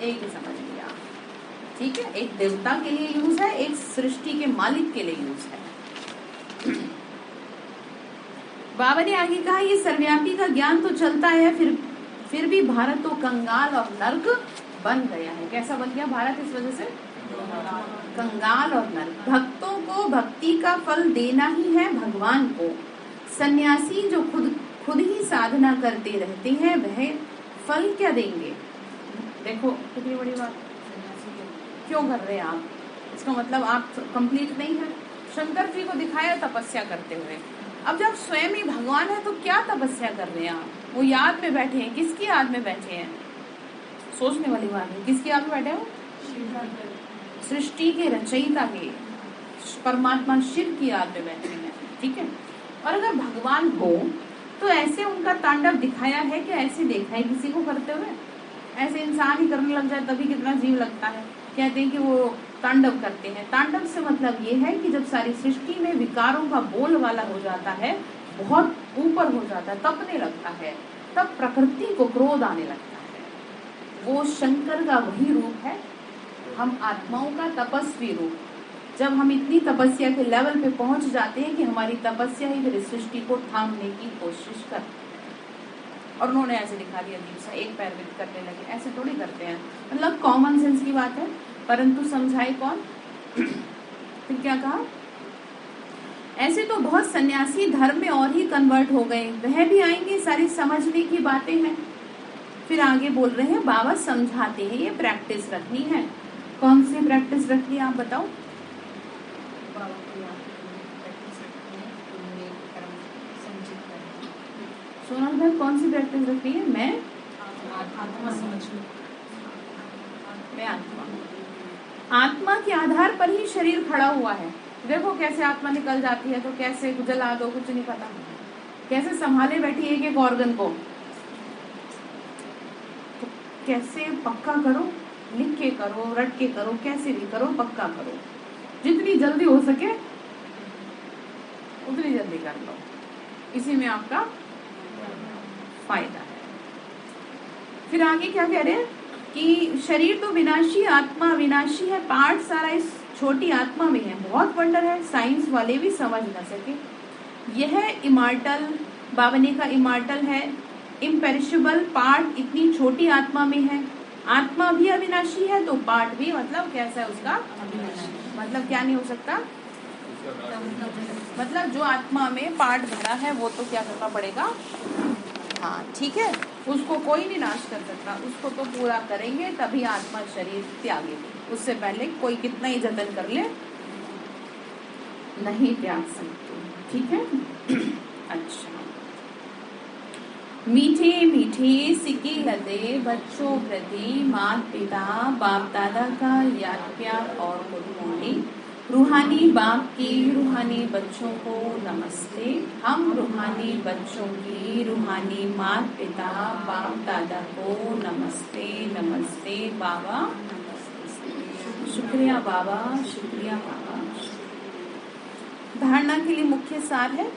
एक ही समझ लिया, ठीक है। एक देवता के लिए यूज है, एक सृष्टि के मालिक के लिए यूज है। बाबा ने आगे कहा, ये सर्वव्यापी का ज्ञान तो चलता है, फिर भी भारत तो कंगाल और नर्क बन गया है। कैसा बन गया भारत इस वजह से? कंगाल और नर्क। भक्तों को भक्ति का फल देना ही है भगवान को। सन्यासी जो खुद ही साधना करते रहते हैं, वह फल क्या देंगे? देखो कितनी बड़ी बात। क्यों कर रहे हैं आप? इसका मतलब आप कंप्लीट नहीं है। शंकर जी को दिखाया तपस्या करते हुए, अब जब स्वयं ही भगवान है तो क्या तपस्या कर रहे हैं आप? वो याद में बैठे हैं, किसकी याद में बैठे हैं? सोचने वाली बात है, किसकी याद में बैठे हो? सृष्टि के रचयिता के। परमात्मा शिव की याद में बैठे हैं, ठीक है। और अगर भगवान हो तो ऐसे उनका तांडव दिखाया है कि ऐसे देखा है किसी को करते हुए? ऐसे इंसान ही करने लग जाए तभी कितना जीव लगता है। कहते हैं कि वो तांडव करते हैं। तांडव से मतलब ये है कि जब सारी सृष्टि में विकारों का बोलबाला हो जाता है, बहुत ऊपर हो जाता है, तपने लगता है, तब प्रकृति को क्रोध आने लगता है। वो शंकर का वही रूप है, हम आत्माओं का तपस्वी रूप। जब हम इतनी तपस्या के लेवल पे पहुंच जाते हैं कि हमारी तपस्या ही फिर सृष्टि को थामने की कोशिश करती है। और उन्होंने ऐसे दिखा दिया अजीब सा, एक पैर विद करने लगे, ऐसे थोड़ी करते हैं, मतलब कॉमन सेंस की बात है, परंतु समझाए कौन? फिर क्या कहा? ऐसे तो बहुत सन्यासी धर्म में और ही कन्वर्ट हो गए, वह भी आएंगे, सारी समझने की बातें हैं। फिर आगे बोल रहे हैं, बाबा समझाते हैं ये प्रैक्टिस रखनी है। कौन सी प्रैक्टिस रखनी है आप बताओ? सोनल भाई कौन सी प्रैक्टिस रखनी है? मैं आत्मा समझ लो। मैं आत्मा के आधार पर ही शरीर खड़ा हुआ है। देखो कैसे आत्मा निकल जाती है, तो कैसे जला दो, कुछ नहीं पता, कैसे संभाले बैठी एक एक ऑर्गन को, तो कैसे पक्का करो, लिख के करो, रट के करो, कैसे भी करो, पक्का करो, जितनी जल्दी हो सके उतनी जल्दी कर लो, इसी में आपका फायदा है। फिर आगे क्या कह रहे हैं कि शरीर तो विनाशी, आत्मा विनाशी है, पार्ट सारा इस छोटी आत्मा में है। बहुत वंडर है, साइंस वाले भी समझ न सके। यह इमॉर्टल, बावने का इमॉर्टल है, इम्पेरिशेबल पार्ट इतनी छोटी आत्मा में है। आत्मा भी अविनाशी है तो पार्ट भी, मतलब कैसा है उसका? मतलब क्या नहीं हो सकता? मतलब जो आत्मा में पार्ट भरा है वो तो क्या करना पड़ेगा? हाँ ठीक है, उसको कोई नहीं नाश कर सकता, उसको तो पूरा करेंगे तभी आत्मा शरीर त्यागेगी। उससे पहले कोई कितना ही जतन कर ले नहीं त्याग सकते, ठीक है। अच्छा, मीठे मीठे सिक्के लदे बच्चों प्रति माता पिता बाप दादा का याद प्यार और गुड मॉर्निंग। रूहानी बाप की रूहानी बच्चों को नमस्ते। हम रूहानी बच्चों की रूहानी माता पिता बाप दादा को नमस्ते। नमस्ते बाबा, शुक्रिया बाबा, शुक्रिया बाबा। धारणा के लिए मुख्य सार है,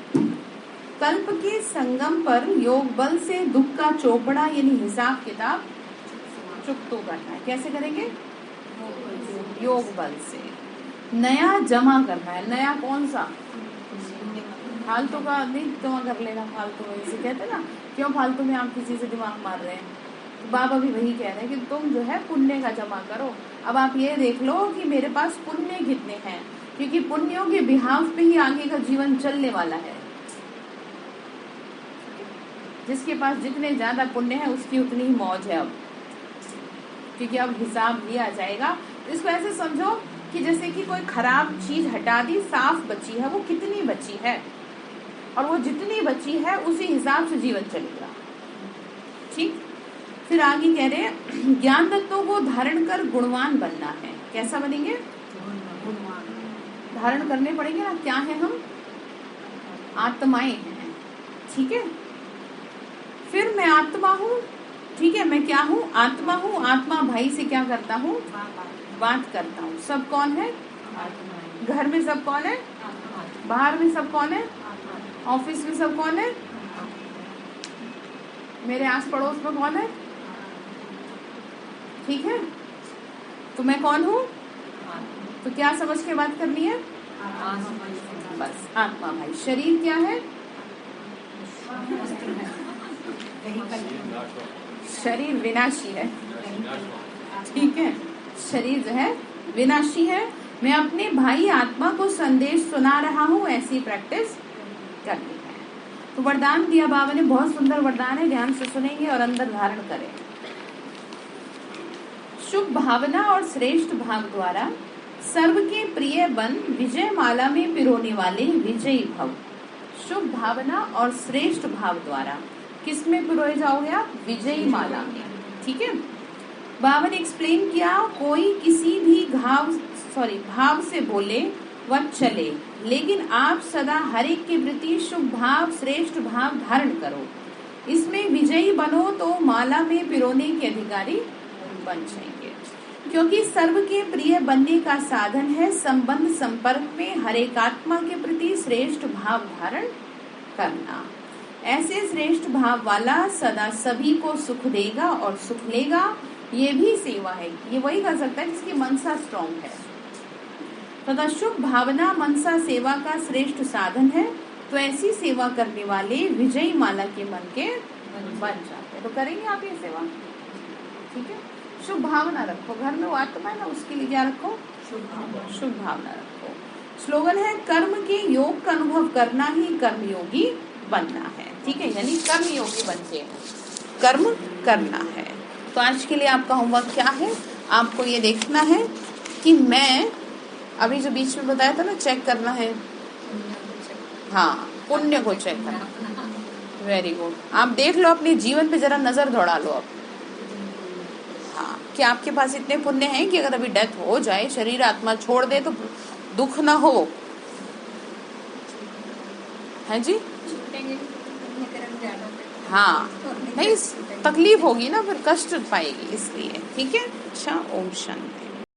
कल्प के संगम पर योग बल से दुख का चौपड़ा यानी हिसाब किताब चुकतो करना है। कैसे करेंगे? योग बल से नया जमा करना है। नया कौन सा? फालतू का नहीं जमा कर लेना, फालतू में इसे कहते ना, क्यों फालतू में आप किसी से दिमाग मार रहे हैं। तो बाबा भी वही कह रहे हैं कि तुम जो है पुण्य का जमा करो। अब आप ये देख लो कि मेरे पास पुण्य कितने हैं, क्योंकि पुण्यों के बिहाव पे ही आगे का जीवन चलने वाला है। जिसके पास जितने ज्यादा पुण्य है उसकी उतनी ही मौज है अब, क्योंकि अब हिसाब लिया जाएगा। इसको ऐसे समझो कि जैसे कि कोई खराब चीज हटा दी, साफ बची है, वो कितनी बची है, और वो जितनी बची है उसी हिसाब से जीवन चलेगा, ठीक। फिर आगे कह रहे हैं, ज्ञान तत्वों को धारण कर गुणवान बनना है। कैसा बनेंगे? धारण करने पड़ेंगे ना। क्या है हम? आत्माएं हैं, ठीक है। फिर मैं आत्मा हूँ, ठीक है। मैं क्या हूँ? आत्मा हूँ। आत्मा भाई से क्या करता हूँ? बात करता हूँ। सब कौन है? घर में सब कौन है? बाहर में सब कौन है? ऑफिस में सब कौन है? मेरे आस पड़ोस में कौन है? ठीक है। तो मैं कौन हूँ? तो क्या समझ के बात करनी है? बस आत्मा भाई। शरीर क्या है? शरीर विनाशी है, ठीक है। शरीर जो है विनाशी है। मैं अपने भाई आत्मा को संदेश सुना रहा हूँ, ऐसी प्रैक्टिस करनी है। तो वरदान दिया बाबा ने, बहुत सुंदर वरदान है, ध्यान से सुनेंगे और अंदर धारण करें। शुभ भावना और श्रेष्ठ भाव द्वारा सर्व के प्रिय बन विजय माला में पिरोने वाले विजयी भव। शुभ भावना और श्रेष्ठ भाव द्वारा किस में पिरोए जाओगे आप? विजयी माला में, ठीक है। बाबा ने एक्सप्लेन किया, कोई किसी भी भाव से बोले वत चले, लेकिन आप सदा हर एक के प्रति शुभ भाव, श्रेष्ठ भाव धारण करो। इसमें विजयी बनो तो माला में पिरोने के अधिकारी बन जाएंगे, क्योंकि सर्व के प्रिय बनने का साधन है संबंध संपर्क में हर एक आत्मा के प्रति श्रेष्ठ भाव धारण करना। ऐसे श्रेष्ठ भाव वाला सदा सभी को सुख देगा और सुख लेगा। ये भी सेवा है, ये वही कर सकता है जिसकी मनसा स्ट्रॉन्ग है। तथा शुभ भावना मनसा सेवा का श्रेष्ठ साधन है। तो ऐसी सेवा करने वाले विजयी माला के मन के बन जाते हैं। तो करेंगे आप ये सेवा, ठीक है। शुभ भावना रखो, घर में वो आत्मा है ना, उसके लिए क्या रखो, शुभ भावना रखो। स्लोगन है कर्म के योग का अनुभव करना ही कर्मयोगी बनना है, ठीक है। यानी कर्मयोगी बन के कर्म करना है। तो आज के लिए आपका होमवर्क क्या है, आपको ये देखना है कि मैं अभी जो बीच में बताया था ना, चेक करना है, हाँ, पुण्य को चेक करना। Very good. आप देख लो अपने जीवन पे जरा नजर दौड़ा लो अब, हाँ, कि आपके पास इतने पुण्य हैं कि अगर अभी डेथ हो जाए, शरीर आत्मा छोड़ दे तो दुख ना हो, है जी। हाँ, नहीं तकलीफ होगी ना, फिर कष्ट पाएगी, इसलिए, ठीक है। अच्छा, ओम शांति।